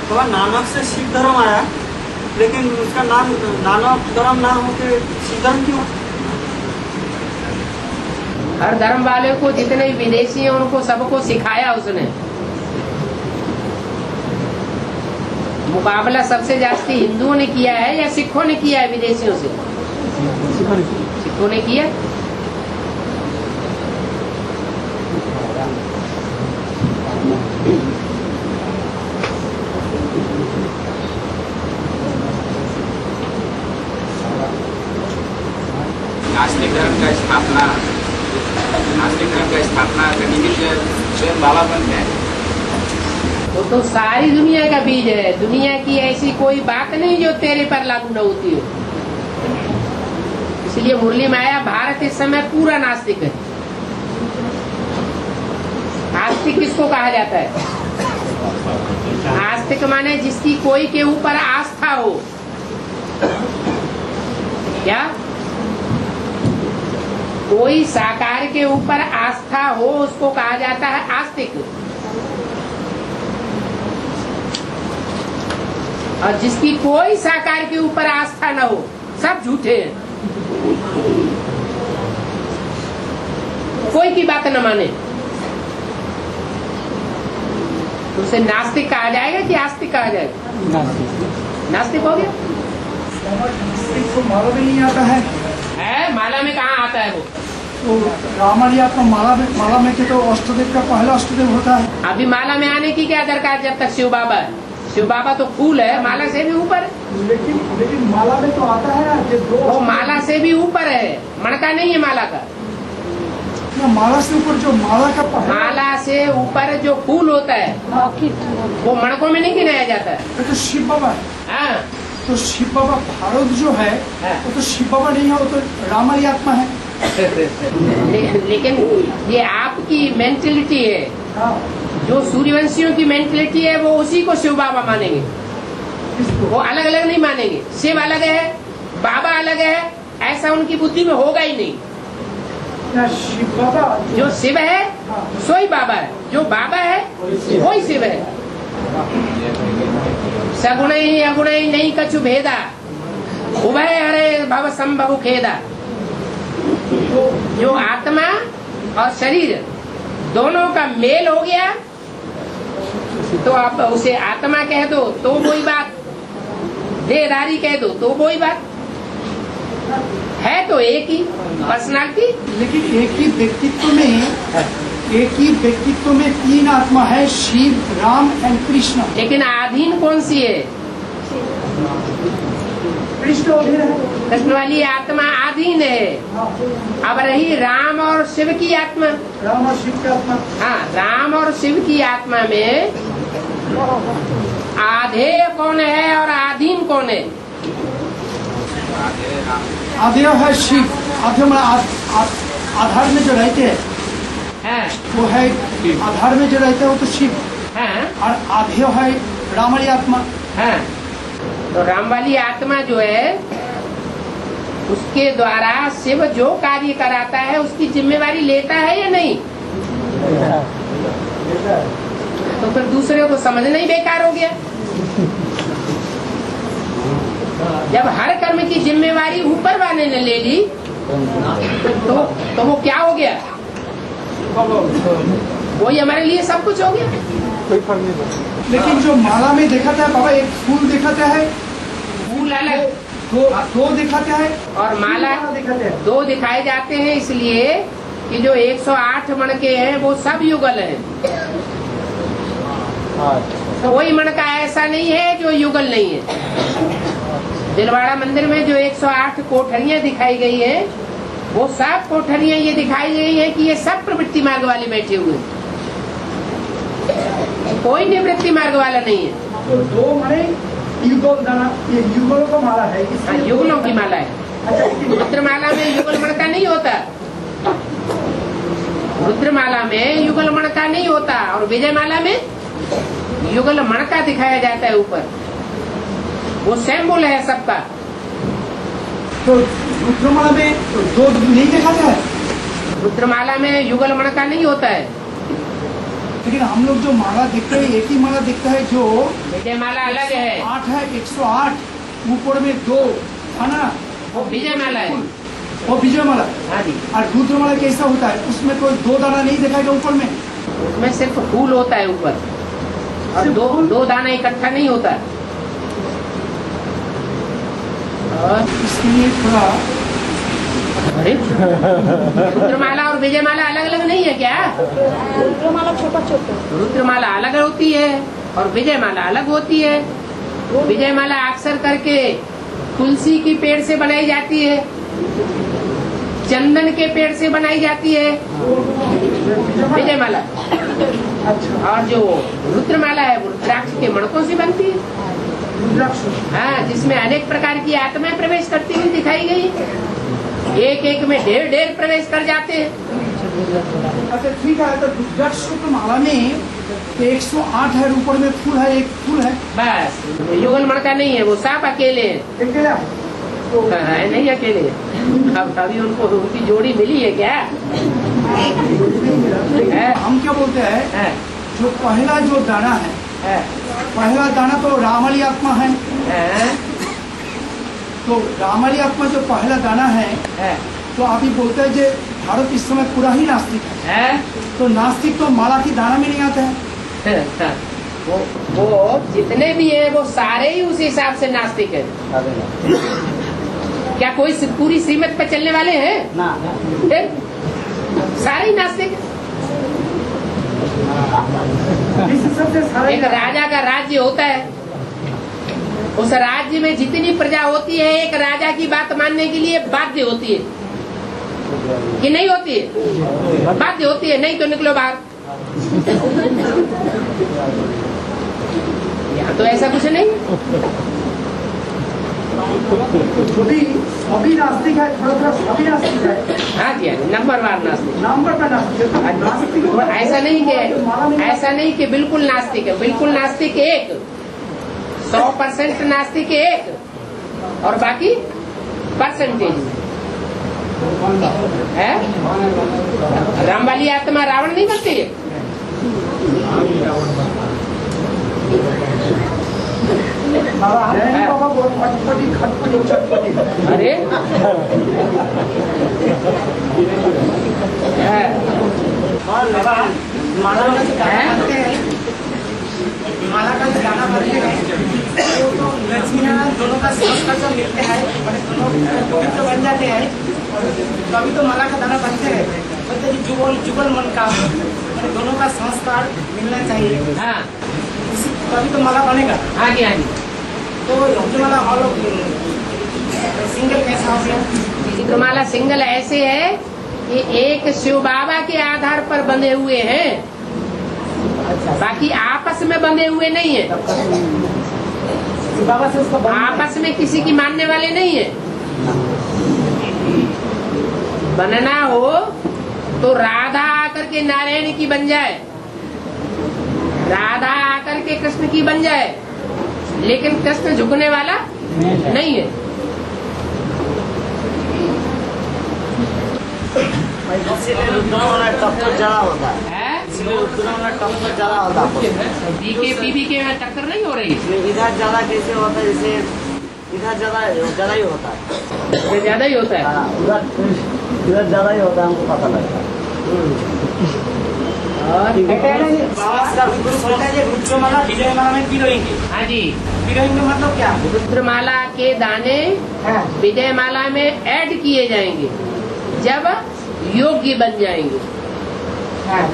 बाबा नानक से सिख धर्म आया, लेकिन उसका नाम नानक धर्म ना होके सिख धर्म क्यों? हर धर्म वाले को जितने विदेशी हैं उनको सबको सिखाया उसने। मुकाबला सबसे जास्ती हिंदुओं ने किया है या सिखों ने किया है विदेशियों से? सिखों ने किया। नास्तिक धर्म का स्थापना करने के लिए स्वयं बाबा बनते हैं। तो तो सारी दुनिया का बीज है। दुनिया की ऐसी कोई बात नहीं जो तेरे पर लागू न होती हो। इसलिए मुरली में आया, भारत इस समय पूरा नास्तिक है। आस्तिक किसको कहा जाता है? आस्तिक माने जिसकी कोई के ऊपर आस्था हो। क्या? कोई साकार के ऊपर आस्था हो उसको कहा जाता है आस्तिक। और जिसकी कोई साकार के ऊपर आस्था न हो, सब झूठे हैं। कोई की बात न माने तो उसे नास्तिक कहा जाएगा कि आस्तिक कहा जाएगा? नास्तिक हो गया। तो माला में नहीं आता है? माला में कहाँ आता है वो? तो रामायण आपका माला में के तो अष्टदेव का पहला अष्टदेव होता है। अभी माला में आने की क्या दरकार जब तक शिव बाबा है? शिव बाबा तो फूल है, माला से भी ऊपर है। लेकिन माला में तो आता है ना, वो माला से भी ऊपर है, मणका नहीं है माला का। माला से ऊपर जो माला का माला से ऊपर जो फूल होता है वो मणकों में नहीं गिनाया जाता है। तो शिव बाबा है। हाँ। तो शिव बाबा भारत जो है वो तो शिव बाबा नहीं है, वो तो रामायण आत्मा है। लेकिन ये आपकी मेंटेलिटी है। जो सूर्यवंशियों की मेंटेलिटी है वो उसी को शिव बाबा मानेंगे, वो अलग अलग नहीं मानेंगे। शिव अलग है, बाबा अलग है, ऐसा उनकी बुद्धि में होगा ही नहीं। शिव बाबा जो शिव है सोई बाबा है, जो बाबा है वही शिव है। सगुण ही अगुण ही नहीं कछु भेदा, उभय हरे भव संभव खेदा। जो आत्मा और शरीर दोनों का मेल हो गया तो आप उसे आत्मा कह दो तो वही बात, देहधारी कह दो तो वही बात है। तो एक ही पर्सनालिटी। लेकिन एक ही व्यक्तित्व में तीन आत्मा है, शिव, राम एंड कृष्ण। लेकिन आधीन कौन सी है? कृष्ण वाली आत्मा आधीन है। अब रही राम और शिव की आत्मा। राम और शिव की आत्मा। हाँ, राम और शिव की आत्मा में आधेय कौन है और आधीन कौन है? आधेय है शिव। आधेय आधार में जो रहते हैं वो है, आधार में जो रहते हैं वो तो शिव। और आधेय है राम वाली आत्मा। तो राम वाली आत्मा जो है उसके द्वारा शिव जो कार्य कराता है उसकी जिम्मेवारी लेता है या नहीं? तो फिर दूसरे को समझना ही बेकार हो गया। जब हर कर्म की जिम्मेवारी ऊपर वाले ने ले ली तो वो क्या हो गया? वही हमारे लिए सब कुछ हो गया। कोई फर्क नहीं पड़ता। लेकिन जो माला में दिखाता है बाबा, एक फूल दिखाता है, फूल अलग, दो दिखाता है और माला दो दिखाए जाते हैं, इसलिए कि जो 108 मणके हैं वो सब युगल हैं। तो वही मणका ऐसा नहीं है जो युगल नहीं है। दिलवाड़ा मंदिर में जो 108 कोठरियां दिखाई गई है वो सब कोठरियां ये दिखाई गई है कि ये सब प्रवृत्ति मार्ग वाले बैठे हुए, कोई निवृत्ति मार्ग वाला नहीं है। तो दो माने युगल दाना, ये युगलों का माला है। हाँ, युगलों की माला है। रुद्रमाला में युगल मणका नहीं होता। रुद्रमाला में युगल मणका नहीं होता और विजय माला में युगल मणका दिखाया जाता है ऊपर। वो सिंबल है सबका। तो रुद्रमाला में दो नहीं दिखाता है। रुद्रमाला में युगल मणका नहीं होता है। लेकिन हम लोग जो माला देखते हैं एक ही माला दिखता है। जो विजय माला अलग है। 8 है, 108 ऊपर में 2 है ना, वो विजय माला है। वो विजय माला। हाँ जी। और रुद्रमाला कैसा होता है? उसमें कोई 2 दाना नहीं दिखाएगा ऊपर में। उसमें सिर्फ फूल होता है ऊपर और दो दाना इकट्ठा नहीं होता। और इसके लिए थोड़ा रुद्रमाला और विजयमाला अलग अलग नहीं है क्या? रुद्रमाला छोटा छोटा, रुद्रमाला अलग होती है और विजयमाला अलग होती है। विजयमाला अक्सर करके तुलसी की पेड़ से बनाई जाती है, चंदन के पेड़ से बनाई जाती है विजयमाला। अच्छा। और जो रुद्रमाला है वो रुद्राक्ष के मणकों से बनती है। रुद्राक्ष, हाँ, जिसमें अनेक प्रकार की आत्माएं प्रवेश करती हुई दिखाई गई। एक एक में ढेर प्रवेश कर जाते हैं। अच्छा ठीक है, तो रुद्राक्ष की माला में 108 है, ऊपर में फूल है, एक फूल है बस। युगल मणका नहीं है, वो सब अकेले हैं। अकेला तो है नहीं अकेले। अब अभी उनको उनकी जोड़ी मिली है क्या? हम क्या बोलते हैं, जो पहला जो दाना है, पहला दाना तो रामली आत्मा है। तो रामली आत्मा जो पहला दाना है, तो अभी बोलते हैं जो भारत इस समय पूरा ही नास्तिक है। तो नास्तिक तो माला की दाना में नहीं आते हैं। वो जितने भी हैं वो सारे ही उस हिसाब से नास्तिक है। क्या कोई पूरी श्रीमत पे चलने वाले हैं? ना, सारे ही नास्तिक। एक राजा का राज्य होता है, उस राज्य में जितनी प्रजा होती है एक राजा की बात मानने के लिए बाध्य होती है कि नहीं होती है? बाध्य होती है, नहीं तो निकलो बाहर। यहाँ तो ऐसा कुछ नहीं। अभी नास्तिक है, थोड़ा अभी नास्तिक है। हाँ जी, नंबरवार नास्तिक। नंबर पर नास्तिक। तो ऐसा नहीं कि बिल्कुल नास्तिक है। बिल्कुल नास्तिक एक, 100% नास्तिक एक, और बाकी परसेंटेज है। राम वाली आत्मा रावण नहीं बनती है। अरे माला का गाना बनते हैं तो लक्ष्मी नारायण दोनों का संस्कार जब मिलते हैं, दोनों पवित्र बन जाते हैं, तभी तो माला का दाना बनते हैं। बोलते जुगल मन का दोनों का संस्कार मिलना चाहिए। हाँ, तभी तो माला बनेगा। हाँ जी, हाँ जी। तो रुद्रमाला और सिंगल कैसा हो गया? रुद्रमाला सिंगल ऐसे है कि एक शिव बाबा के आधार पर बंधे हुए हैं, बाकी आपस में बंधे हुए नहीं है। बाबा से उसको आपस में किसी की मानने वाले नहीं है। बनना हो तो राधा आकर के नारायण की बन जाए, राधा आकर के कृष्ण की बन जाए, लेकिन कृष्ण झुकने वाला नहीं है। इसीलिए रुद्रमाला टक्कर ज्यादा होता है। इसलिए रुद्रमाला टक्कर ज्यादा होता है। बीके में टक्कर नहीं हो रही। इधर ज्यादा कैसे होता है? जैसे इधर ज्यादा ही होता है। ज्यादा ही होता है। इधर ज्यादा ही होता है, हमको पता लगता है। रुद्रमाला विजयमाला में पिरोएंगे। हाँ जी, पिरोएंगे मतलब क्या? रुद्रमाला के दाने विजयमाला में ऐड किए जाएंगे जब योग्य बन जाएंगे।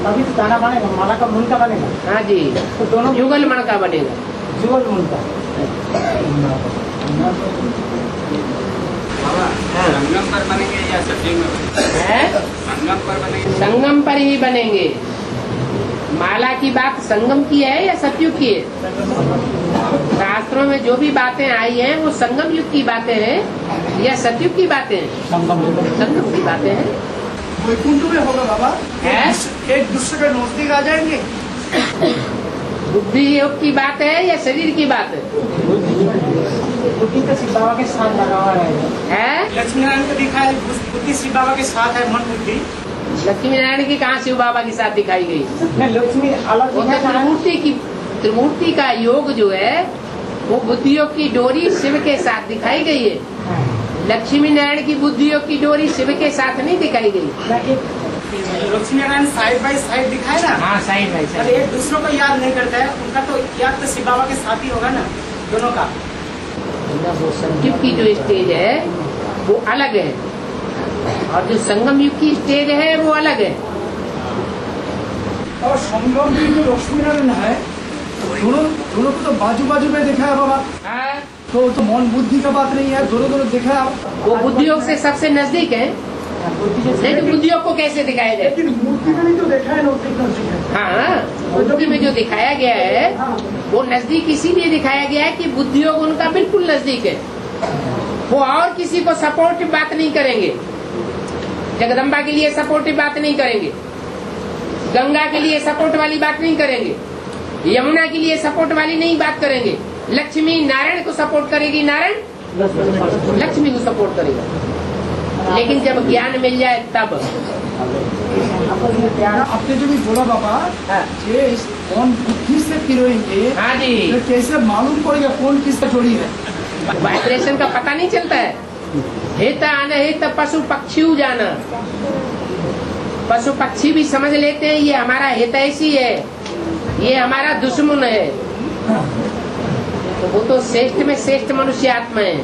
तभी तो दाना बनेगा, माला का मुंडका बनेगा। हाँ जी, तो दोनों युगल मणका बनेगा। जुगल मुंडका संगम पर बनेंगे या सत्युग में बनेंगे? संगम पर बनेंगे। संगम पर ही बनेंगे। माला की बात संगम की है या सतयुग की है? शास्त्रों में जो भी बातें आई हैं वो संगम युग की बातें हैं या सतयुग की बातें हैं? संगम की बातें हैं। वैकुंठ में होगा बाबा, एक दूसरे के नजदीक आ जाएंगे। बुद्धि योग की बात है या शरीर की बात है? बुद्धि तो शिव बाबा के साथ लगा हुआ है। लक्ष्मी नारायण को दिखा है, बुद्धि शिव बाबा के साथ है, मन बुद्धि। लक्ष्मी नारायण की कहाँ शिव बाबा के साथ दिखाई गई? लक्ष्मी अलग त्रिमूर्ति का योग जो है वो बुद्धि योग की डोरी शिव के साथ दिखाई गई है। लक्ष्मी नारायण की बुद्धि योग की डोरी शिव के साथ नहीं दिखाई गई। Lakshmi Narayan side by side दिखाए ना। हाँ, साइड बाई साइड। एक दूसरों को याद नहीं करता है, उनका तो याद तो शिव बाबा के साथ ही होगा ना, दोनों का। वो संगम की जो स्टेज है वो अलग है और जो संगम युग की स्टेज है वो अलग है। और संगम की जो लक्ष्मी नारायण है दोनों को तो बाजू बाजू में देखा है बाबा। तो मन बुद्धि का बात नहीं है, दोनों देखा है। वो बुद्धि योग से सबसे नजदीक है नहीं तो बुद्धियोग को कैसे दिखाया जाए? लेकिन मूर्ति में नहीं तो देखा है नजदीक नजदीक है। हाँ, मूर्ति में जो दिखाया गया है वो नजदीक इसीलिए दिखाया गया है कि बुद्धियोग उनका बिल्कुल नजदीक है। वो और किसी को सपोर्टिव बात नहीं करेंगे, जगदम्बा के लिए सपोर्टिव बात नहीं करेंगे, गंगा के लिए सपोर्ट वाली बात नहीं करेंगे, यमुना के लिए सपोर्ट वाली नहीं बात करेंगे, लक्ष्मी नारायण को सपोर्ट करेगी, नारायण लक्ष्मी को सपोर्ट करेगा। लेकिन जब ज्ञान मिल जाए तब आपने जो भी बोला बाबा, ये कौन बुद्धि से पिरोएंगे, हाँ जी, तो कैसे मालूम पड़ेगा कौन किससे जोड़ी है? वाइब्रेशन का पता नहीं चलता है। हित अनहित पशु पक्षी जाना, पशु पक्षी भी समझ लेते हैं ये हमारा हितैषी है, ये हमारा दुश्मन है। तो वो तो श्रेष्ठ में श्रेष्ठ मनुष्य आत्मा है।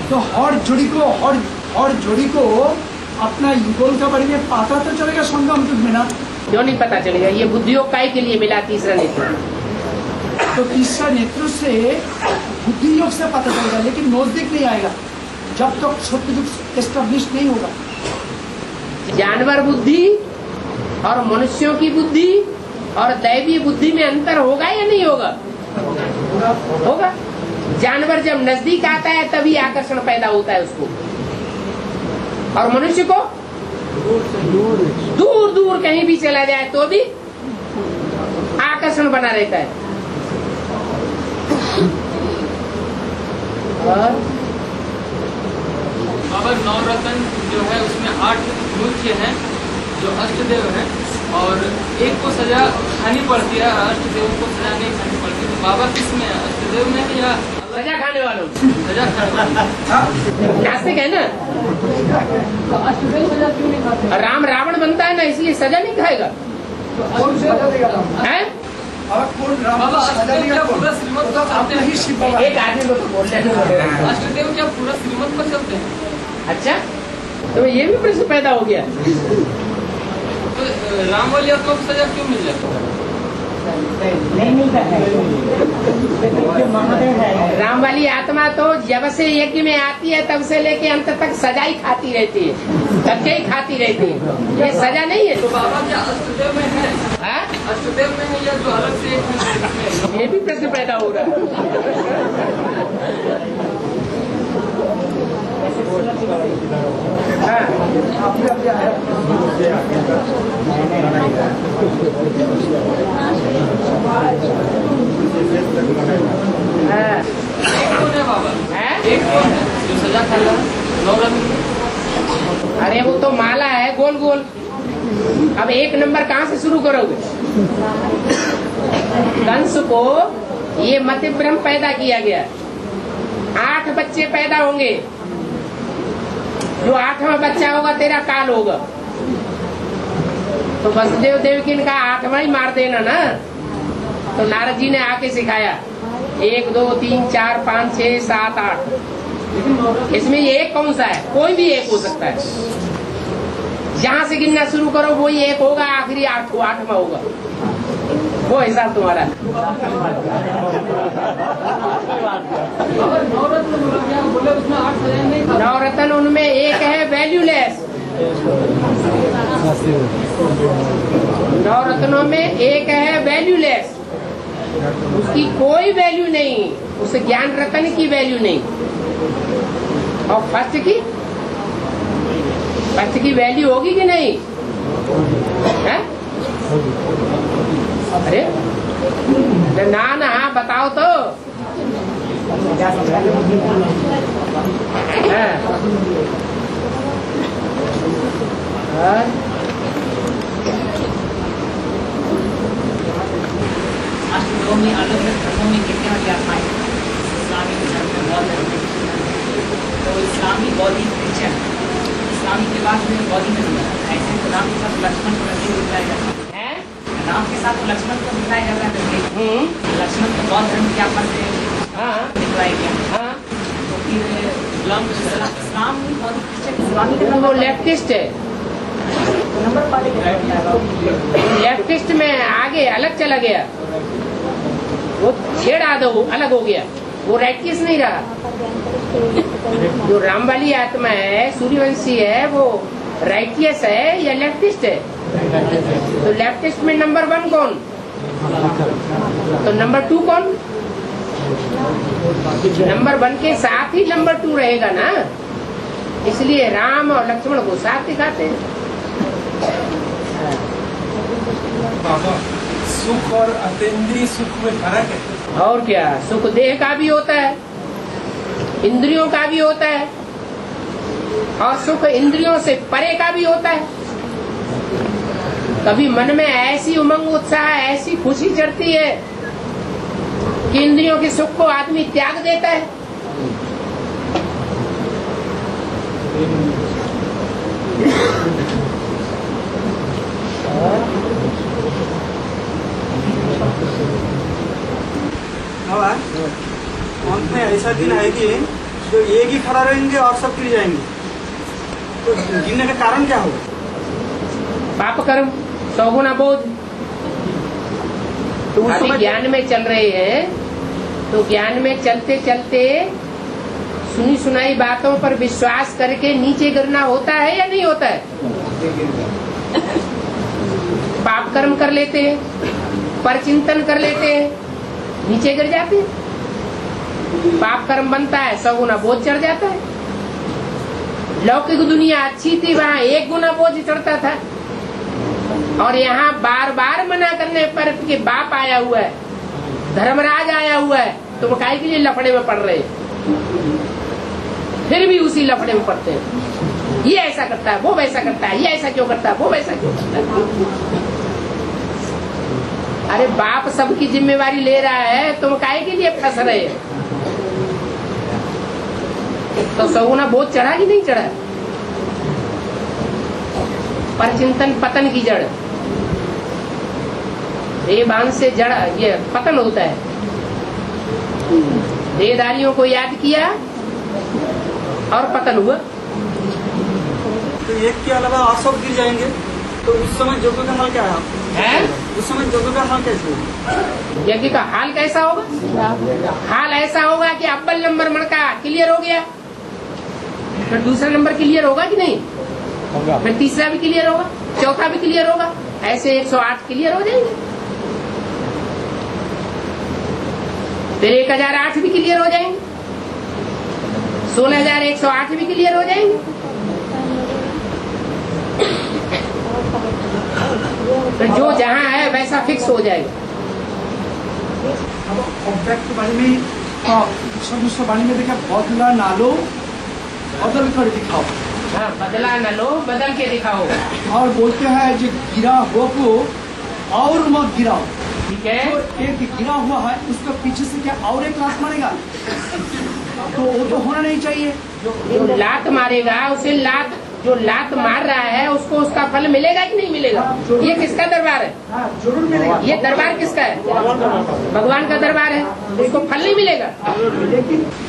तो हर जोड़ी को अपना युगल का बारे में पता तो चलेगा संगम युग में ना? क्यों नहीं पता चलेगा? ये बुद्धियोग काय के लिए मिला तीसरा नेत्र। तो तीसरा नेत्र से बुद्धि योग से पता चलेगा, लेकिन नजदीक नहीं आएगा जब तक सत्ययुग एस्टेब्लिश नहीं होगा। जानवर बुद्धि और मनुष्यों की बुद्धि और दैवीय बुद्धि में अंतर होगा या नहीं होगा? होगा। जानवर जब नजदीक आता है तभी आकर्षण पैदा होता है उसको, और मनुष्य को दूर दूर कहीं भी चला जाए तो भी आकर्षण बना रहता है। और बाबा नवरत्न जो है उसमें 8 मुख्य हैं जो अष्टदेव हैं, और एक को सजा खानी पड़ती है, अष्टदेव को सजा नहीं खानी पड़ती। तो बाबा किसमें है, अष्टदेव में है या सजा खाने वालों? सजा खाने वालों नास्तिक है ना, तो अष्टदेव सजा क्यों नहीं खाते? राम रावण बनता है ना, इसलिए सजा नहीं खाएगा है? बाबा अष्टदेव क्या पूरा श्रीमत पर चलते हैं? एक आदमी को तो बोलने दो। अष्टदेव क्या पूरा श्रीमत पर चलते हैं? अच्छा, तो ये भी प्रश्न पैदा हो गया। तो राम वाली आत्मा को सजा क्यों मिल जाती है? राम वाली आत्मा तो जब से यज्ञ में आती है तब से लेके अंत तक सजा ही खाती रहती है, धक्के ही खाती रहती है, ये सजा नहीं है। तो बाबा क्या अष्टदेव में है? अष्टदेव में है या जो अलग से एक है? ये भी प्रश्न पैदा हो रहा है। एक कौन है जो सजा खा रहा है? नवरत्न। अरे वो तो माला है गोल गोल। अब एक नंबर कहाँ से शुरू करोगे? कंस को ये मति ब्रह्म पैदा किया गया, 8 बच्चे पैदा होंगे, जो 8वां बच्चा होगा तेरा काल होगा। तो वसुदेव देवकी ने कहा 8वां ही मार देना ना। तो नारद जी ने आके सिखाया 1 2 3 4 5 6 7 8। इसमें ये एक कौन सा है? कोई भी एक हो सकता है। जहाँ से गिनना शुरू करो वो ही एक होगा, आखिरी 8वां होगा। वो हिसाब तुम्हारा। नवरत्न उनमें एक है वैल्यूलेस। नवरत्नों में एक है वैल्यूलेस, उसकी कोई वैल्यू नहीं, उस ज्ञान रत्न की वैल्यू नहीं। और फर्स्ट की वैल्यू होगी कि नहीं है? अरे ना ना, हाँ बताओ तो। अष्टदेव में अलग अलग धर्मों में कितने वाली आत्माएं? इस्लामी धर्म में बौद्ध धर्म में, तो इस्लामी बौद्धिक क्रिश्चियन, इस्लामी के बाद में बौद्ध में ऐसे तो राम के साथ लक्ष्मण को नहीं दिखाया जाता है, राम के साथ लक्ष्मण को दिखाया जाता है। लक्ष्मण को बौद्ध धर्म की आत्मा से दिखलाया गया। तो फिर इस्लाम में बौद्धिक क्रिश्चियन इस्लामी वो लेफ्टिस्ट है, लेफ्टिस्ट में आगे अलग चला गया, वो छेड़ा दो अलग हो गया। वो राइटियस नहीं रहा। जो राम वाली आत्मा है, सूर्यवंशी है, वो राइटियस है या लेफ्टिस्ट है? तो लेफ्टिस्ट में नंबर 1 कौन? तो नंबर 2 कौन? नंबर 1 के साथ ही नंबर 2 रहेगा ना, इसलिए राम और लक्ष्मण को साथ दिखाते हैं। सुख और अतीन्द्रिय सुख में फर्क है। और क्या, सुख देह का भी होता है, इंद्रियों का भी होता है, और सुख इंद्रियों से परे का भी होता है। कभी मन में ऐसी उमंग, उत्साह, ऐसी खुशी चढ़ती है कि इंद्रियों के सुख को आदमी त्याग देता है। अंत में ऐसा दिन है कि जो एक ही खड़ा रहेंगे और सब गिर जाएंगे, तो गिरने का कारण क्या होगा? पाप कर्म, 100 गुना बोझ। तो अभी ज्ञान में चल रहे हैं, तो ज्ञान में चलते चलते सुनी सुनाई बातों पर विश्वास करके नीचे गिरना होता है या नहीं होता है? पाप कर्म कर लेते हैं, पर चिंतन कर लेते हैं, नीचे गिर जाते हैं। पाप कर्म बनता है, 100 गुना बोझ चढ़ जाता है। लौकिक दुनिया अच्छी थी, वहाँ 1 गुना बोझ चढ़ता था, और यहाँ बार बार मना करने पर कि बाप आया हुआ है, धर्मराज आया हुआ है, तुम काहे के लिए लफड़े में पड़ रहे, फिर भी उसी लफड़े में पड़ते हैं। ये ऐसा करता है, वो वैसा करता है, ये ऐसा क्यों करता है, वो वैसा क्यों करता है। अरे बाप सबकी जिम्मेवारी ले रहा है, तुम काहे के लिए फंस रहे? तो 100 गुना बोझ चढ़ा कि नहीं चढ़ा? पर चिंतन पतन की जड़, ये बांध से जड़, ये पतन होता है। देहधारियों को याद किया और पतन हुआ। तो एक के अलावा और सब गिर जाएंगे, तो उस समय जोगों का हाल क्या है? उस समय जोगों का हाल कैसे होगा? यज्ञ का हाल कैसा होगा? हाल ऐसा होगा कि अव्वल नंबर मणका क्लियर हो गया, फिर दूसरा नंबर क्लियर होगा कि नहीं, फिर तीसरा भी क्लियर होगा, चौथा भी क्लियर होगा, ऐसे 108 क्लियर हो जाएंगे, फिर 1008 भी क्लियर हो जाएंगे, 16108 भी क्लियर हो जाएंगे, फिर जो जहाँ है वैसा फिक्स हो जाएगा। अब ऑब्जेक्ट के बारे में दूसरा बारे में देखा, बदला नालो बदल कर दिखाओ। हाँ, बदला न लो, बदल के दिखाओ। और बोलते हैं जो गिरा हुआ को और मत गिराओ। ठीक है, तो एक गिरा हुआ है, उसका पीछे से क्या और एक लात मारेगा? तो वो तो होना नहीं चाहिए। जो लात मारेगा उसे जो लात मार रहा है उसको उसका फल मिलेगा कि नहीं मिलेगा? ये किसका दरबार है? जरूर मिलेगा। ये दरबार किसका है? भगवान का दरबार है, उसको फल नहीं मिलेगा।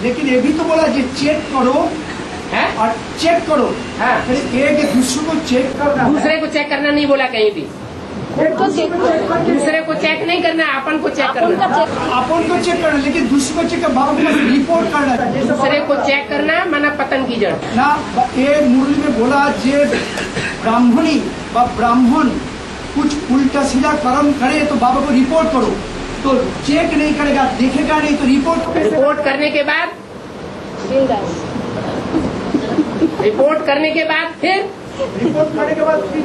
लेकिन ये भी तो बोला जी चेक करो है? और चेक करो। हाँ, फिर एक दूसरे को चेक करना, दूसरे को चेक करना नहीं बोला कहीं भी। दूसरे को चेक नहीं करना, अपन को चेक करना। अपन को चेक करना, लेकिन दूसरे को चेक कर बाबा को रिपोर्ट करना। दूसरे को चेक करना माना पतन की जड़ ना। ये मुरली में बोला जे ब्राह्मणी व ब्राह्मण कुछ उल्टा सीधा कर्म करे तो बाबा को रिपोर्ट करो। तो चेक नहीं करेगा, देखेगा नहीं, तो रिपोर्ट करने के बाद रिपोर्ट करने के बाद फिर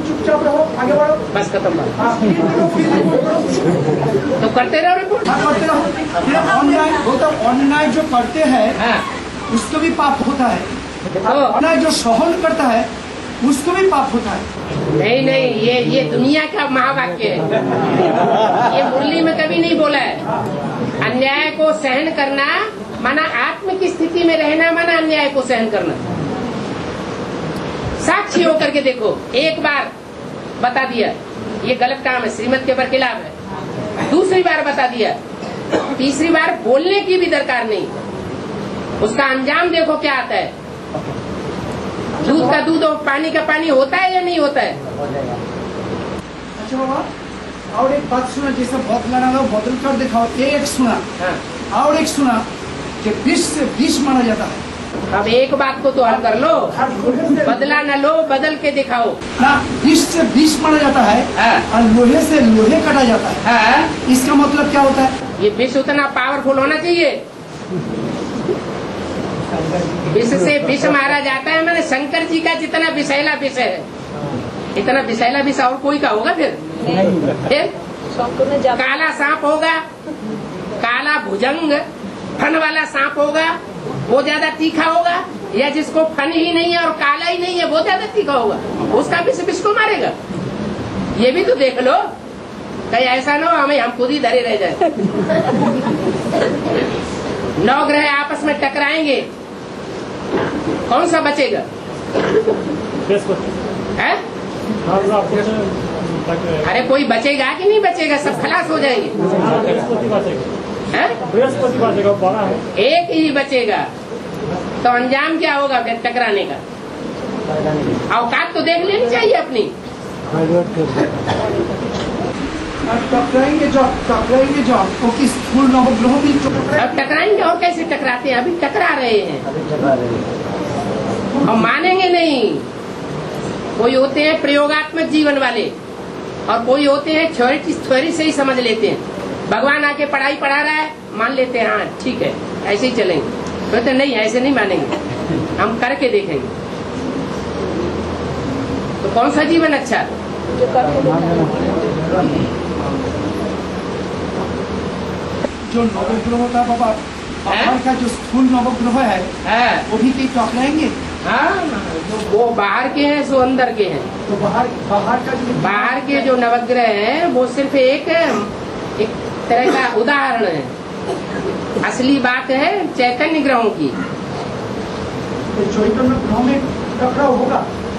चुपचाप रहो, आगे बढ़ो, बस खत्म बात। तो तो करते रहो रिपोर्ट। करते रहो। फिर अन्याय जो करते हैं उसको भी पाप होता है, अन्याय जो सहन करता है उसको भी पाप होता है। नहीं, ये दुनिया का महावाक्य है, ये मुरली में कभी नहीं बोला है। अन्याय को सहन करना माना आत्म की स्थिति में रहना, माना अन्याय को सहन करना। साक्षी होकर के देखो, एक बार बता दिया ये गलत काम है, श्रीमत के बरखिलाफ है, दूसरी बार बता दिया, तीसरी बार बोलने की भी दरकार नहीं, उसका अंजाम देखो क्या आता है। दूध का दूध और पानी का पानी होता है या नहीं होता है? अच्छा बाबा, और एक बात सुना, जैसे बदलाना लो बदल कर दिखाओ, एक सुना और एक सुना कि विष से विष माना जाता है। अब एक बात को तो हल कर लो, बदला न लो, बदल के दिखाओ ना। विष से विष माना जाता है और लोहे से लोहे काटा जाता है। इसका मतलब क्या होता है? ये विष उतना पावरफुल होना चाहिए। विष से विष मारा जाता है, मैंने शंकर जी का जितना विषैला विष है, इतना विषैला विष और कोई का होगा फिर? काला सांप होगा, काला भुजंग फन वाला सांप होगा, वो ज्यादा तीखा होगा, या जिसको फन ही नहीं है और काला ही नहीं है वो ज्यादा तीखा होगा, उसका विष विष को मारेगा? ये भी तो देख लो, कहीं ऐसा ना हो हमें हम खुद ही धरे रह जाए। 9 ग्रह आपस में टकराएंगे, कौन सा बचेगा? है? अरे कोई बचेगा कि नहीं बचेगा? सब खलास हो जाएंगे। एक ही बचेगा, तो अंजाम क्या होगा फिर टकराने का? औकात तो देख लेनी चाहिए अपनी। टकराएंगे जो तो किस स्थूल नवग्रह भी अब टकराएंगे, और कैसे टकराते हैं? अभी टकरा रहे हैं, हम मानेंगे नहीं। कोई होते हैं प्रयोगात्मक जीवन वाले और कोई होते हैं थ्योरी से ही समझ लेते हैं। भगवान आके पढ़ाई पढ़ा रहा है, मान लेते हैं हाँ ठीक है, ऐसे ही चलेंगे। तो नहीं, ऐसे नहीं मानेंगे, हम करके देखेंगे। तो कौन सा जीवन अच्छा? जो नवग्रह था बाबा, बाहर का जो स्थूल नवग्रह है वो भी कहीं टकराएंगे। हाँ, वो बाहर के हैं सो अंदर के हैं। तो बाहर के जो नवग्रह हैं वो सिर्फ एक तरह का उदाहरण है। असली बात है चैतन्य ग्रहों की। तो चैतन्य ग्रहों में टकराव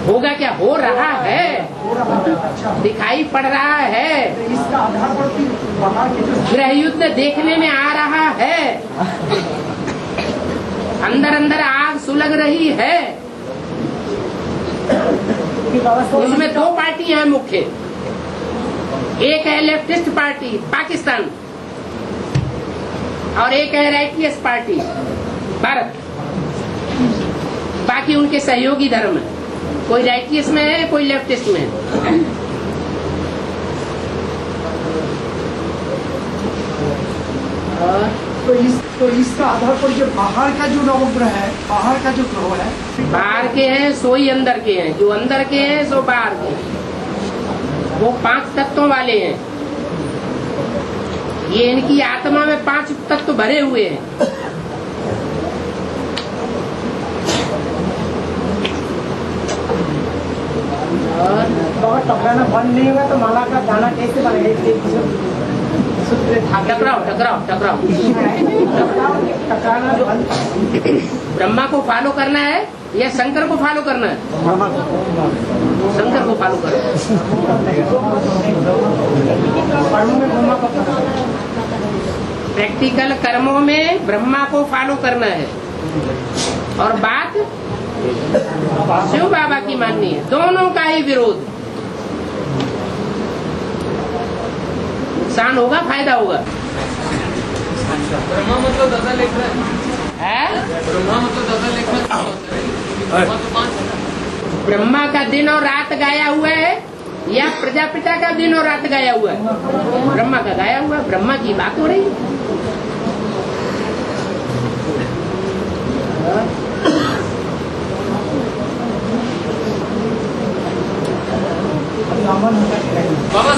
होगा क्या? हो रहा है, अच्छा। दिखाई पड़ रहा है। तो इसका आधार पर बाहर के जो गृह युद्ध देखने में आ रहा है, अंदर अंदर आग सुलग रही है। उसमें 2 पार्टियां हैं मुख्य। एक है लेफ्टिस्ट पार्टी पाकिस्तान और एक है राइटियस पार्टी भारत। बाकी उनके सहयोगी धर्म है, कोई राइटियस में है, कोई लेफ्टिस्ट में है। तो इसका आधार पर जो बाहर का जो नवग्रह है, बाहर का जो ग्रह है, बाहर के हैं सो ही अंदर के हैं, जो अंदर के हैं सो बाहर के हैं। वो 5 तत्वों वाले हैं। ये इनकी आत्मा में 5 तत्व भरे हुए हैं। और टकराना बंद नहीं होगा तो माला का दाना कैसे बनेगा? टकराओ। टकराना ब्रह्मा को फॉलो करना है या शंकर को फॉलो करना है? शंकर को फॉलो करो। प्रैक्टिकल कर्मों में ब्रह्मा को फॉलो करना है और बात शिव बाबा की माननी है। दोनों का ही विरोध। नुकसान होगा, फायदा होगा। ब्रह्मा मतलब दादा लिख रहा है। ब्रह्मा मतलब दादा लिख रहा है। ब्रह्मा का दिन और रात गाया हुआ है या प्रजापिता का दिन और रात गाया हुआ है? ब्रह्मा का गाया हुआ है। ब्रह्मा की बात हो रही है। बाबा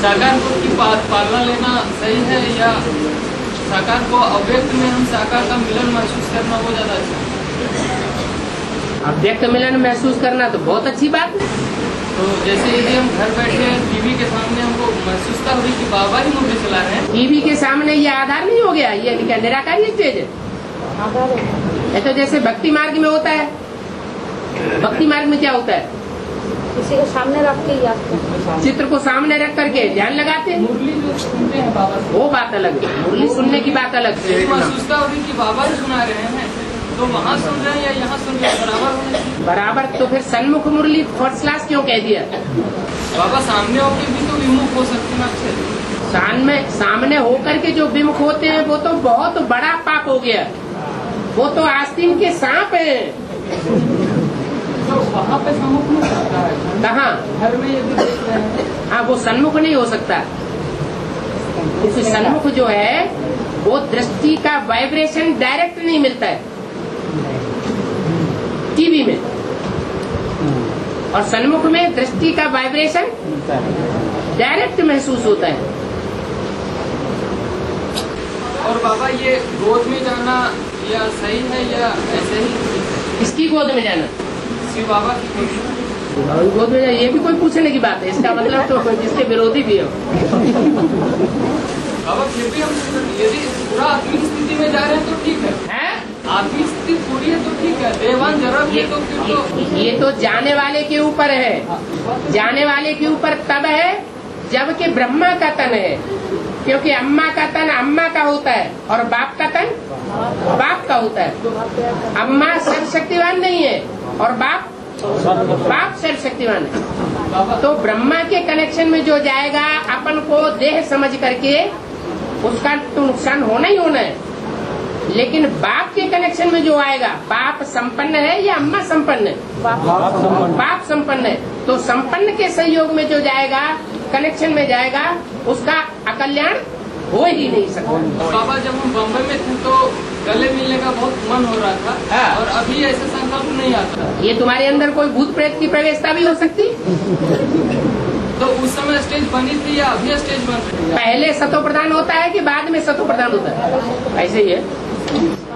साकार की पालना लेना सही है या साकार को अव्यक्त में हम साकार का मिलन महसूस करना वो ज्यादा अच्छा है? अव्यक्त मिलन महसूस करना तो बहुत अच्छी बात है। तो जैसे यदि हम घर बैठे टीवी के सामने हमको महसूसता हुई कि बाबा ही मुझे चला रहे हैं। टीवी के सामने ये आधार नहीं हो गया? ये क्या निराकारी चीज है? ये तो जैसे भक्ति मार्ग में होता है। भक्ति मार्ग में क्या होता है? किसी को सामने रख के याद चित्र को सामने रख करके ध्यान लगाते हैं। मुरली जो सुनते हैं बाबा से, वो बात अलग है। मुरली सुनने की बात अलग है। महसूसता हुई कि बाबा ही सुना रहे हैं, तो वहाँ सुन रहे हैं या यहाँ सुन रहे हैं बराबर होने चाहिए। बराबर। तो फिर सन्मुख मुरली फर्स्ट क्लास क्यों कह दिया? बाबा सामने होकर भी तो विमुख हो सकते हैं आपसे। सामने होकर के जो विमुख होते हैं वो तो बहुत बड़ा पाप हो गया, वो तो आस्तीन के सांप हैं। तो वहाँ पे सम्मुख नहीं सकता है, कहाँ? घर में यदि देख रहे हैं। हाँ, वो सन्मुख नहीं हो सकता, क्योंकि सन्मुख जो है वो दृष्टि का वाइब्रेशन डायरेक्ट नहीं मिलता है टीवी में, और सन्मुख में दृष्टि का वाइब्रेशन डायरेक्ट महसूस होता है। और बाबा ये गोद में जाना या सही है या ऐसे ही? किसकी गोद में जाना? शिव बाबा की गोद में जाना, ये भी कोई पूछने की बात है? इसका मतलब तो जिसके विरोधी भी हो। बाबा फिर भी हम यदि पूरा आत्मिक स्थिति में जा रहे हैं तो ठीक है, आत्मिक स्थिति पूरी है तो ठीक है, देवान जरा भी तो फिर तो ये तो जाने वाले के ऊपर है, जाने वाले के ऊपर तब है जबकि ब्रह्मा का तन है, क्योंकि अम्मा का तन अम्मा का होता है और बाप का तन बाप का होता है। अम्मा सर्वशक्तिवान नहीं है और बाप सर्वशक्तिवान है। तो ब्रह्मा के कनेक्शन में जो जाएगा अपन को देह समझ करके उसका तो नुकसान होना ही होना है, लेकिन बाप के कनेक्शन में जो आएगा, बाप संपन्न है या अम्मा संपन्न है? बाप संपन्न है, तो संपन्न के सहयोग में जो जाएगा, कनेक्शन में जाएगा, उसका अकल्याण हो ही नहीं सकता। बाबा जब हम बम्बई में थे तो गले मिलने का बहुत मन हो रहा था। हाँ। और अभी ऐसा संकल्प नहीं आता। ये तुम्हारे अंदर कोई भूत प्रेत की प्रवेशता भी हो सकती? तो उस समय स्टेज बनी थी या अभी स्टेज बन रही है? पहले सतो प्रधान होता है कि बाद में सतो प्रधान होता है? ऐसे ही है।